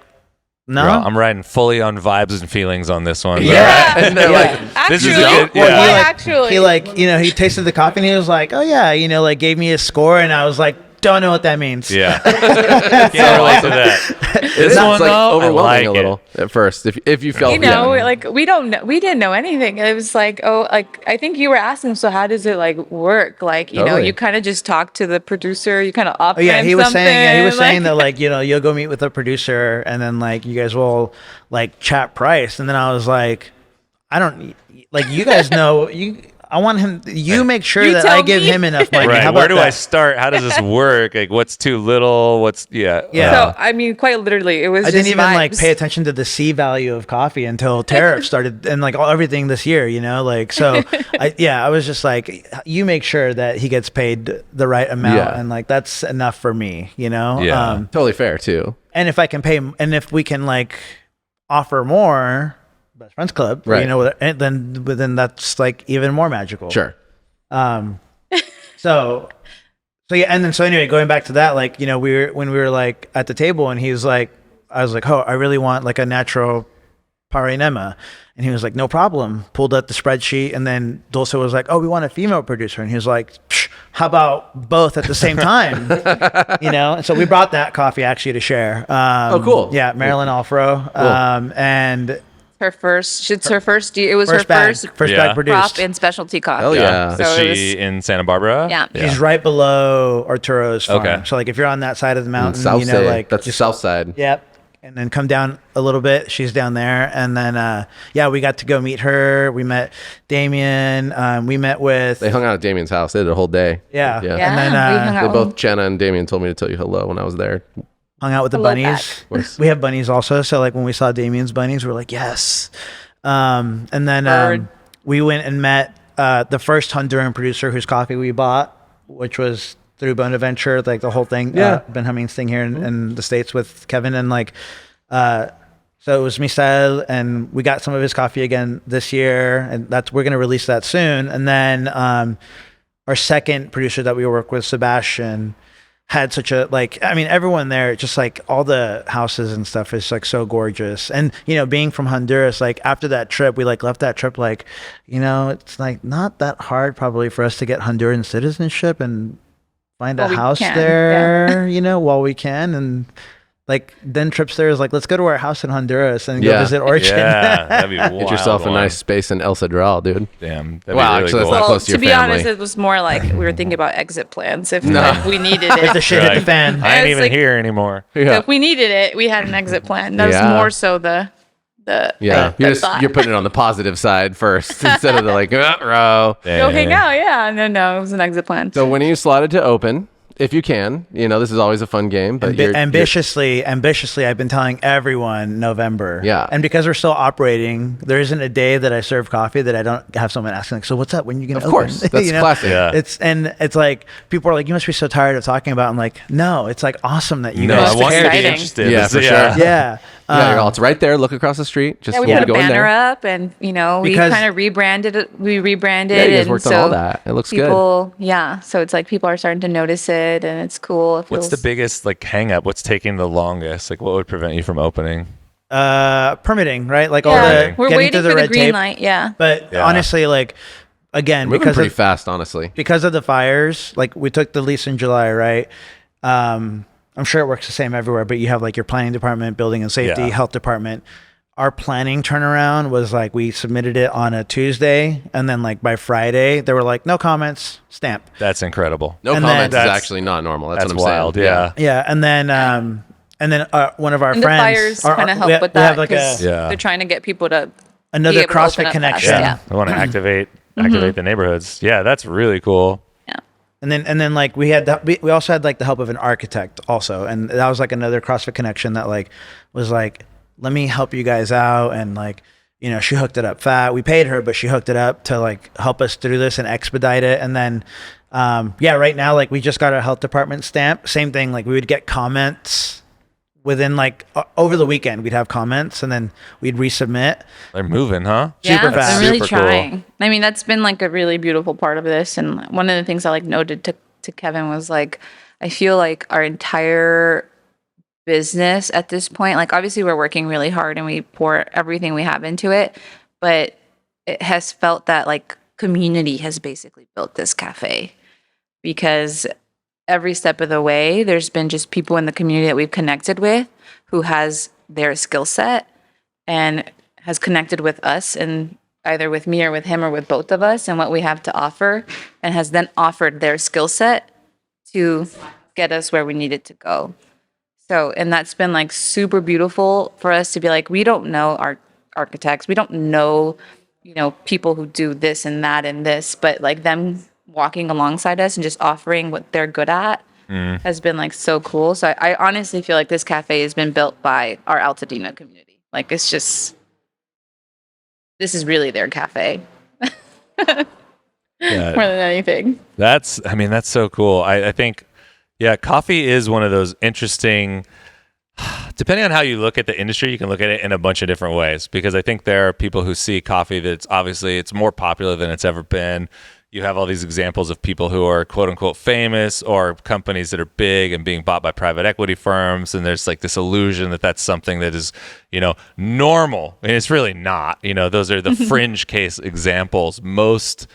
no. Bro, I'm riding fully on vibes and feelings on this one. Yeah. And they're like, This is a Actually, good- yeah. why He, like, actually? He like, you know, he tasted the coffee and he was like, oh yeah, you know, like gave me a score and I was like, don't know what that means. Yeah. Can't relate to that. it's one, like though, I overwhelming like a it. little at first if you felt you know, yeah. like we didn't know anything. It was like, oh, like I think you were asking, so how does it like work? Like, you know, Totally. you kind of just talk to the producer, you kind of offer Oh yeah, he was saying like, that like, you know, you'll go meet with the producer and then like you guys will like chat price. And then I was like, I don't like you guys know I want him you make sure You that tell I give me. him enough money. Right. How Where about do I that? start? How does this work? Like, what's too little? Yeah. So I mean, quite literally, it was. I didn't just even like vibes. pay attention to the C value of coffee until tariffs started and like everything this year, you know, like, so I was just like, you make sure that he gets paid the right amount. Yeah. And like, that's enough for me, you know? Yeah. Totally fair too. And if I can pay, and if we can like offer more, Best Friends Club, Right. you know, and then that's like even more magical. Sure. So yeah, and then so anyway, going back to that, like, you know, when we were like at the table and he was like, I was like, oh, I really want like a natural Parinema. And he was like, no problem. Pulled up the spreadsheet and then Dulce was like, oh, we want a female producer. And he was like, how about both at the same time? You know? And so we brought that coffee actually to share. Oh, cool. Yeah, Marilyn Alfaro. And Her first. It's her first. It was first her bag, first first Yeah. bag produced. prop in specialty coffee. Hell yeah. So Is it she in Santa Barbara? Yeah. He's right below Arturo's farm. Okay. So like if you're on that side of the mountain, South you know, side. like That's the south side. Yep. And then come down a little bit. She's down there. And then, we got to go meet her. We met Damien. We met with, They hung out at Damien's house. They did a whole day. yeah. Yeah. Yeah, And then, we hung They out. both, Jenna and Damien told me to tell you hello when I was there. hung out with the Hello bunnies. Nice. We have bunnies also. So like when we saw Damien's bunnies, we're like, yes. And then, Bird. we went and met, the first Honduran producer whose coffee we bought, which was through Bonaventure, like the whole thing, Yeah. Ben Hameen's thing here in the States with Kevin and like, so it was Misael, and we got some of his coffee again this year, and we're gonna release that soon. And then our second producer that we work with, Sebastian, had such a everyone there, just like all the houses and stuff is like so gorgeous. And you know, being from Honduras, like after that trip, we like left that trip like, you know, it's like not that hard probably for us to get Honduran citizenship and find a While we house can, there, you know, while we can. And like then trips there is like, let's go to our house in Honduras and go Yeah. visit Orchard. Yeah. That'd be wild. Get yourself a one. nice space in El Cedral, dude. Damn. That'd Wow, be really actually, cool. that's not Well, close to to your be family. honest, it was more like we were thinking about exit plans if No. like, we needed If the it. shit hit the fan. I ain't It's even like- here anymore. So Yeah. if we needed it, we had an exit plan. That Yeah. was more so the Yeah. the thought. You're putting it on the positive side first instead of the like, row. Go hang out. Yeah. No, it was an exit plan. So when are you slotted to open? If you can, you know, this is always a fun game, but Ambitiously, I've been telling everyone November. Yeah. And because we're still operating, there isn't a day that I serve coffee that I don't have someone asking, like, so what's up? When are you going to Of open? course. That's classic. Yeah. It's like, people are like, you must be so tired of talking about it. I'm like, no, it's like awesome that you No, guys I want you to be exciting. interested. Yeah, This- for sure. Yeah. Yeah, you're all, it's right there. Look across the street. Just Yeah, we when you put a go in banner there. up, and you know, we Because- kind of rebranded it. We rebranded, Yeah, you guys and worked on so all that. It looks good. people, yeah. So it's like people are starting to notice it, and it's cool. It What's the feels- biggest like hang up? What's taking the longest? Like what would prevent you from opening? Permitting, right? Like all Yeah, the we're getting waiting through the for the red green tape. light. Yeah. But Yeah. honestly, like again, Moving pretty fast, honestly. because of the fires, like we took the lease in July, right? I'm sure it works the same everywhere, but you have like your planning department, building and safety, Yeah. health department. Our planning turnaround was like we submitted it on a Tuesday, and then like by Friday they were like, no comments, stamp. That's incredible. No And comments then- is That's- actually not normal. That's That's what I'm wild. saying. Yeah. Yeah, and then one of our And friends, the fires kind of help we with we that have like because Yeah. they're trying to get people to another be able to open CrossFit up connection. fast, Yeah. I want to activate the neighborhoods. Yeah, that's really cool. And then like we also had like the help of an architect also, and that was like another CrossFit connection that like was like, let me help you guys out, and like, you know, she hooked it up fat. We paid her, but she hooked it up to like help us through this and expedite it. And then right now like we just got our health department stamp. Same thing, like we would get comments within like over the weekend. We'd have comments and then we'd resubmit. They're moving, huh? Yeah, Super fast. I'm really Super cool. trying. I mean, that's been like a really beautiful part of this. And one of the things I like noted to Kevin was like, I feel like our entire business at this point, like obviously we're working really hard and we pour everything we have into it, but it has felt that like community has basically built this cafe because every step of the way, there's been just people in the community that we've connected with who has their skill set and has connected with us and either with me or with him or with both of us and what we have to offer and has then offered their skill set to get us where we needed to go. So, and that's been like super beautiful for us to be like, we don't know our architects. We don't know, you know, people who do this and that and this, but like them walking alongside us and just offering what they're good at has been like so cool. So I honestly feel like this cafe has been built by our Altadena community. Like it's just, this is really their cafe Yeah. more than anything. That's so cool. I think, yeah, coffee is one of those interesting, depending on how you look at the industry, you can look at it in a bunch of different ways, because I think there are people who see coffee that's obviously it's more popular than it's ever been. You have all these examples of people who are quote unquote famous or companies that are big and being bought by private equity firms. And there's like this illusion that that's something that is, you know, normal. And it's really not. You know, those are the fringe case examples. Most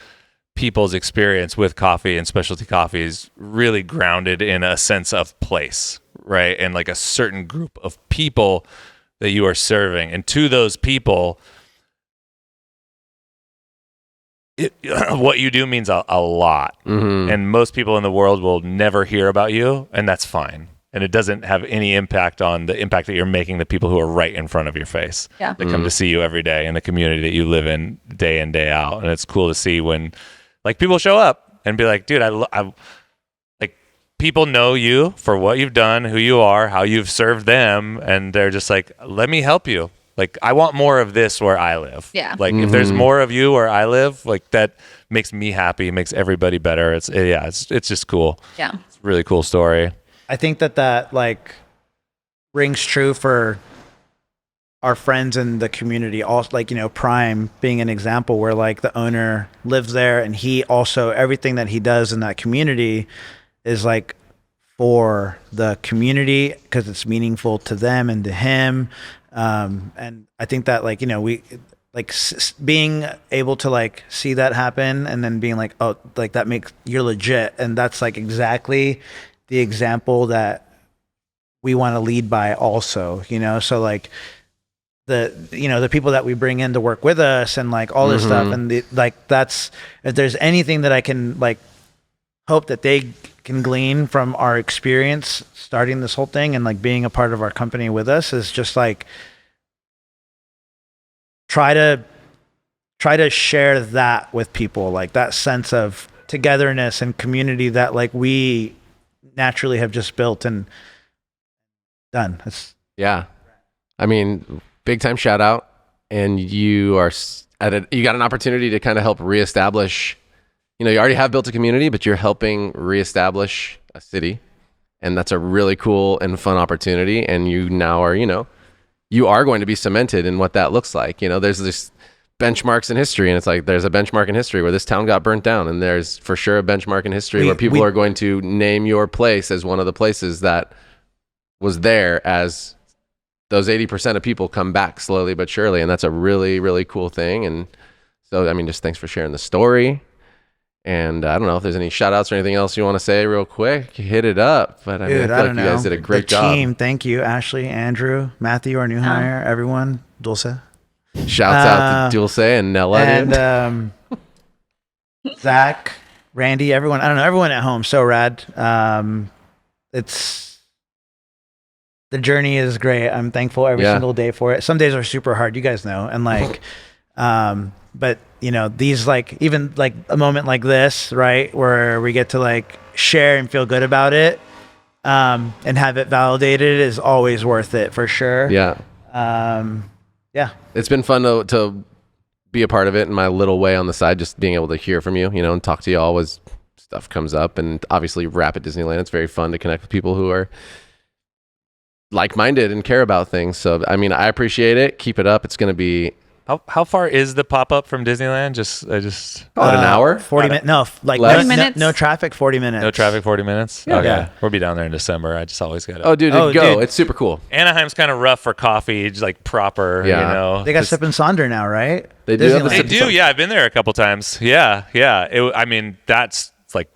people's experience with coffee and specialty coffee is really grounded in a sense of place, right? And like a certain group of people that you are serving. And to those people, what you do means a lot. And most people in the world will never hear about you, and that's fine. And it doesn't have any impact on the impact that you're making the people who are right in front of your face. Yeah. That come to see you every day in the community that you live in day out. And it's cool to see when like people show up and be like, dude, I like people know you for what you've done, who you are, how you've served them. And they're just like, let me help you. Like, I want more of this where I live. Yeah. Like, if there's more of you where I live, like that makes me happy, makes everybody better. It's just cool. Yeah. It's a really cool story. I think that like rings true for our friends in the community. Also, like, you know, Prime being an example where like the owner lives there and he also, everything that he does in that community is like for the community because it's meaningful to them and to him. And I think that like, you know, we like being able to like see that happen and then being like, oh, like that makes you're legit. And that's like exactly the example that we want to lead by also, you know? So like the people that we bring in to work with us and like all this stuff. And like, that's, if there's anything that I can like hope that they can glean from our experience starting this whole thing and like being a part of our company with us is just like try to share that with people, like that sense of togetherness and community that like we naturally have just built and done. Yeah. I mean, big time shout out. And you are you got an opportunity to kind of help reestablish, you know, you already have built a community, but you're helping reestablish a city. And that's a really cool and fun opportunity. And you now are, you know, you are going to be cemented in what that looks like. You know, there's this benchmarks in history, and it's like there's a benchmark in history where this town got burnt down, and there's for sure a benchmark in history where people are going to name your place as one of the places that was there as those 80% of people come back slowly but surely, and that's a really, really cool thing. And so, I mean, just thanks for sharing the story. And I don't know if there's any shout outs or anything else you want to say real quick. Hit it up. But I mean, Dude, I feel like you guys did a great job. Team, thank you, Ashley, Andrew, Matthew, our new hire, everyone, Dulce. Shouts out to Dulce and Nella. And Zach, Randy, everyone. I don't know, everyone at home. So rad. It's the journey is great. I'm thankful every single day for it. Some days are super hard, you guys know. And like, but you know, these like even like a moment like this, right, where we get to like share and feel good about it, and have it validated is always worth it for sure. Yeah. Yeah. It's been fun to be a part of it in my little way on the side, just being able to hear from you, you know, and talk to you all as stuff comes up. And obviously Rap at Disneyland, it's very fun to connect with people who are like-minded and care about things. So, I mean, I appreciate it. Keep it up. It's going to be How far is the pop-up from Disneyland? about an hour. 40 minutes. No, like Less? 40 minutes? No traffic, 40 minutes. No traffic, 40 minutes? Yeah. Okay. Yeah. We'll be down there in December. I just always got to. Oh, dude, Oh, go. dude. It's super cool. Anaheim's kind of rough for coffee, just like proper, Yeah. you know. They got Sip and Sonder now, right? They do have the Disneyland. They Sip and do, Sonder. yeah. I've been there a couple times. Yeah. I mean, that's like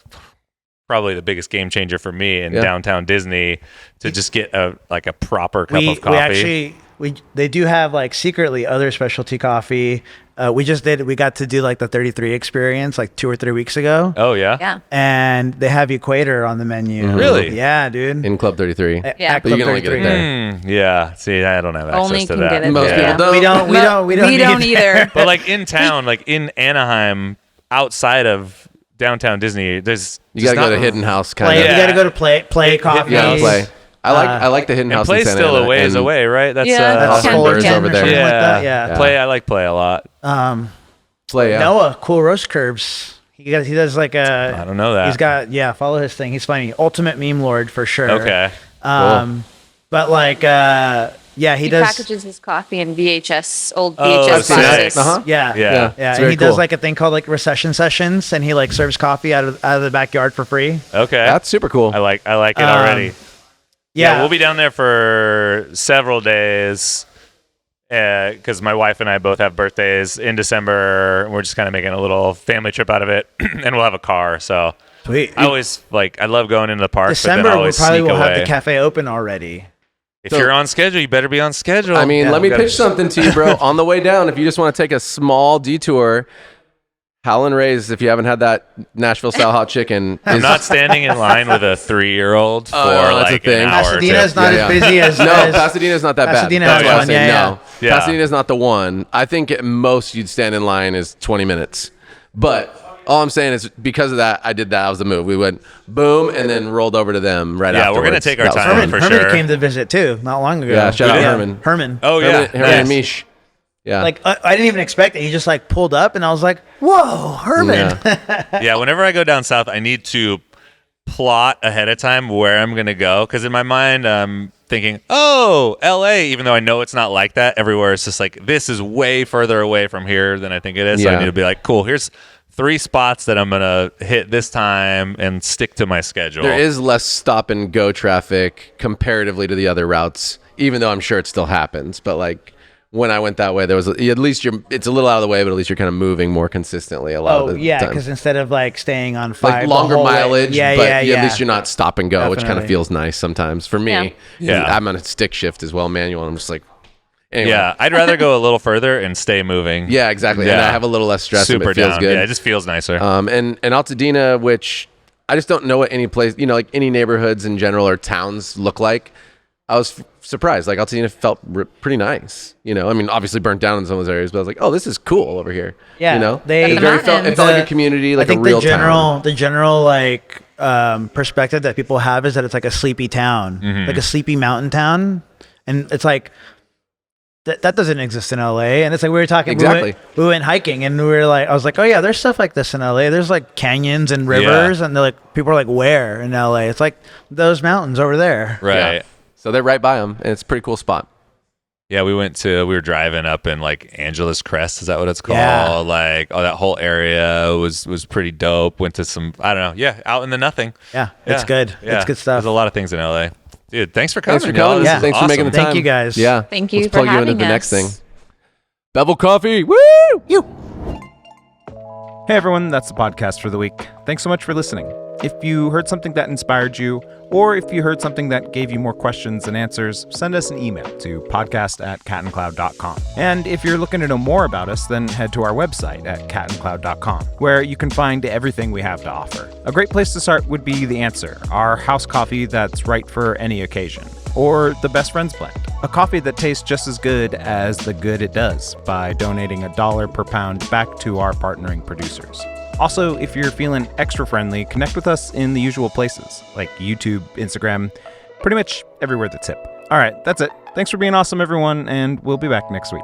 probably the biggest game changer for me in downtown Disney to just get a proper cup of coffee. They do have like secretly other specialty coffee. We got to do like the 33 experience like 2 or 3 weeks ago. Oh yeah. Yeah. And they have Equator on the menu. Really? Yeah, dude. In Club 33. Yeah. At But you Club can only get it 33. there. Yeah. See, I don't have access Only to can that. get it Most there. people don't. We don't We don't need either. But like in town, like in Anaheim, outside of downtown Disney, there's You got to go to Hidden House kind of. You got to go to play coffee. Yeah, Play. I like the Hidden and House Play's in Santa still Ana, a ways and away, right? That's That's Ken Fuller's Ken over or there. something. Like that, yeah. Play. I like Play a lot. Play, yeah. Noah, Cool Roast Curves. He does like a. I don't know that. He's got follow his thing. He's funny. Ultimate meme lord for sure. Okay. But like he He does. packages his coffee in old Oh, VHS I've seen that. boxes. Uh-huh. Yeah. Yeah. Yeah. Yeah, It's and very he does cool. like a thing called like recession sessions, and he like serves coffee out of the backyard for free. Okay. That's super cool. I like it already. Yeah, We'll be down there for several days because my wife and I both have birthdays in December. We're just kind of making a little family trip out of it, and we'll have a car. So Sweet. I always I love going into the park, but December then I we always probably sneak will away. have the cafe open already. If you're on schedule, you better be on schedule. I mean, Yeah, let me we gotta- pitch something to you, bro. On the way down, if you just want to take a small detour, Howlin' Ray's, if you haven't had that Nashville style hot chicken, I'm is not standing in line with a 3-year-old for no, that's a like thing. an hour. or two. Pasadena's not as busy as no, as- Pasadena's not that Pasadena bad. has That's why I one, say yeah, no. yeah. Pasadena's not the one. I think at most you'd stand in line is 20 minutes. But all I'm saying is because of that, I did that. That was the move. We went boom and then rolled over to them right Yeah, afterwards. we're gonna take our That was time fun. for Herman sure. came to visit too, not long ago. Yeah, shout out Herman. Herman. Oh yeah, Herman and Mish. Yeah. Like I didn't even expect it. He just like pulled up, and I was like, "Whoa, Herman!" Yeah. Yeah, whenever I go down south, I need to plot ahead of time where I'm going to go. Because in my mind, I'm thinking, oh, LA, even though I know it's not like that. Everywhere it's just like, this is way further away from here than I think it is. So I Yeah. need to be like, cool, here's 3 spots that I'm going to hit this time and stick to my schedule. There is less stop and go traffic comparatively to the other routes, even though I'm sure it still happens. But like when I went that way, there was at least it's a little out of the way, but at least you're kind of moving more consistently a lot Oh of the yeah, time. because instead of like staying on 5, Like the longer whole way- mileage, yeah, but yeah, at least you're not stop and go, which kind of Definitely. feels nice sometimes. For me, Yeah. Yeah. I'm on a stick shift as well, manual. And I'm just like, anyway. Yeah, I'd rather go a little further and stay moving. Yeah, exactly. And Yeah. I have a little less stress. Super and it feels down. good. Yeah, it just feels nicer. And Altadena, which I just don't know what any place, like any neighborhoods in general or towns look like. I was surprised. Like Altadena felt pretty nice. I mean, obviously burnt down in some of those areas, but I was like, oh, this is cool over here. Yeah, it they- very felt like a community, like I think a real the town. general like perspective that people have is that it's like a sleepy town, like a sleepy mountain town, and it's like that doesn't exist in LA. And it's like we were talking Exactly. we went hiking, and we were like, I was like, oh yeah, there's stuff like this in LA. There's like canyons and rivers, and they're like people are like, where in LA? It's like those mountains over there. right. Yeah. So they're right by them, and it's a pretty cool spot. Yeah, we were driving up in like Angeles Crest, is that what it's called? Yeah. Like, that whole area was pretty dope. Went to some, I don't know, out in the nothing. Yeah, it's good. Yeah. It's good stuff. There's a lot of things in LA. Dude, thanks for coming. Thanks for y'all. coming. This Yeah. is Thanks for making the awesome. time. Thank you, guys. Yeah. Thank you Let's for plug you into having the next thing. us. Bevel Coffee. Woo! Hey everyone, that's the podcast for the week. Thanks so much for listening. If you heard something that inspired you, or if you heard something that gave you more questions than answers, send us an email to podcast@catandcloud.com. And if you're looking to know more about us, then head to our website at catandcloud.com, where you can find everything we have to offer. A great place to start would be The Answer, our house coffee that's right for any occasion. Or the Best Friends Blend, a coffee that tastes just as good as the good it does by donating $1 per pound back to our partnering producers. Also, if you're feeling extra friendly, connect with us in the usual places, like YouTube, Instagram, pretty much everywhere that's hip. All right, that's it. Thanks for being awesome, everyone, and we'll be back next week.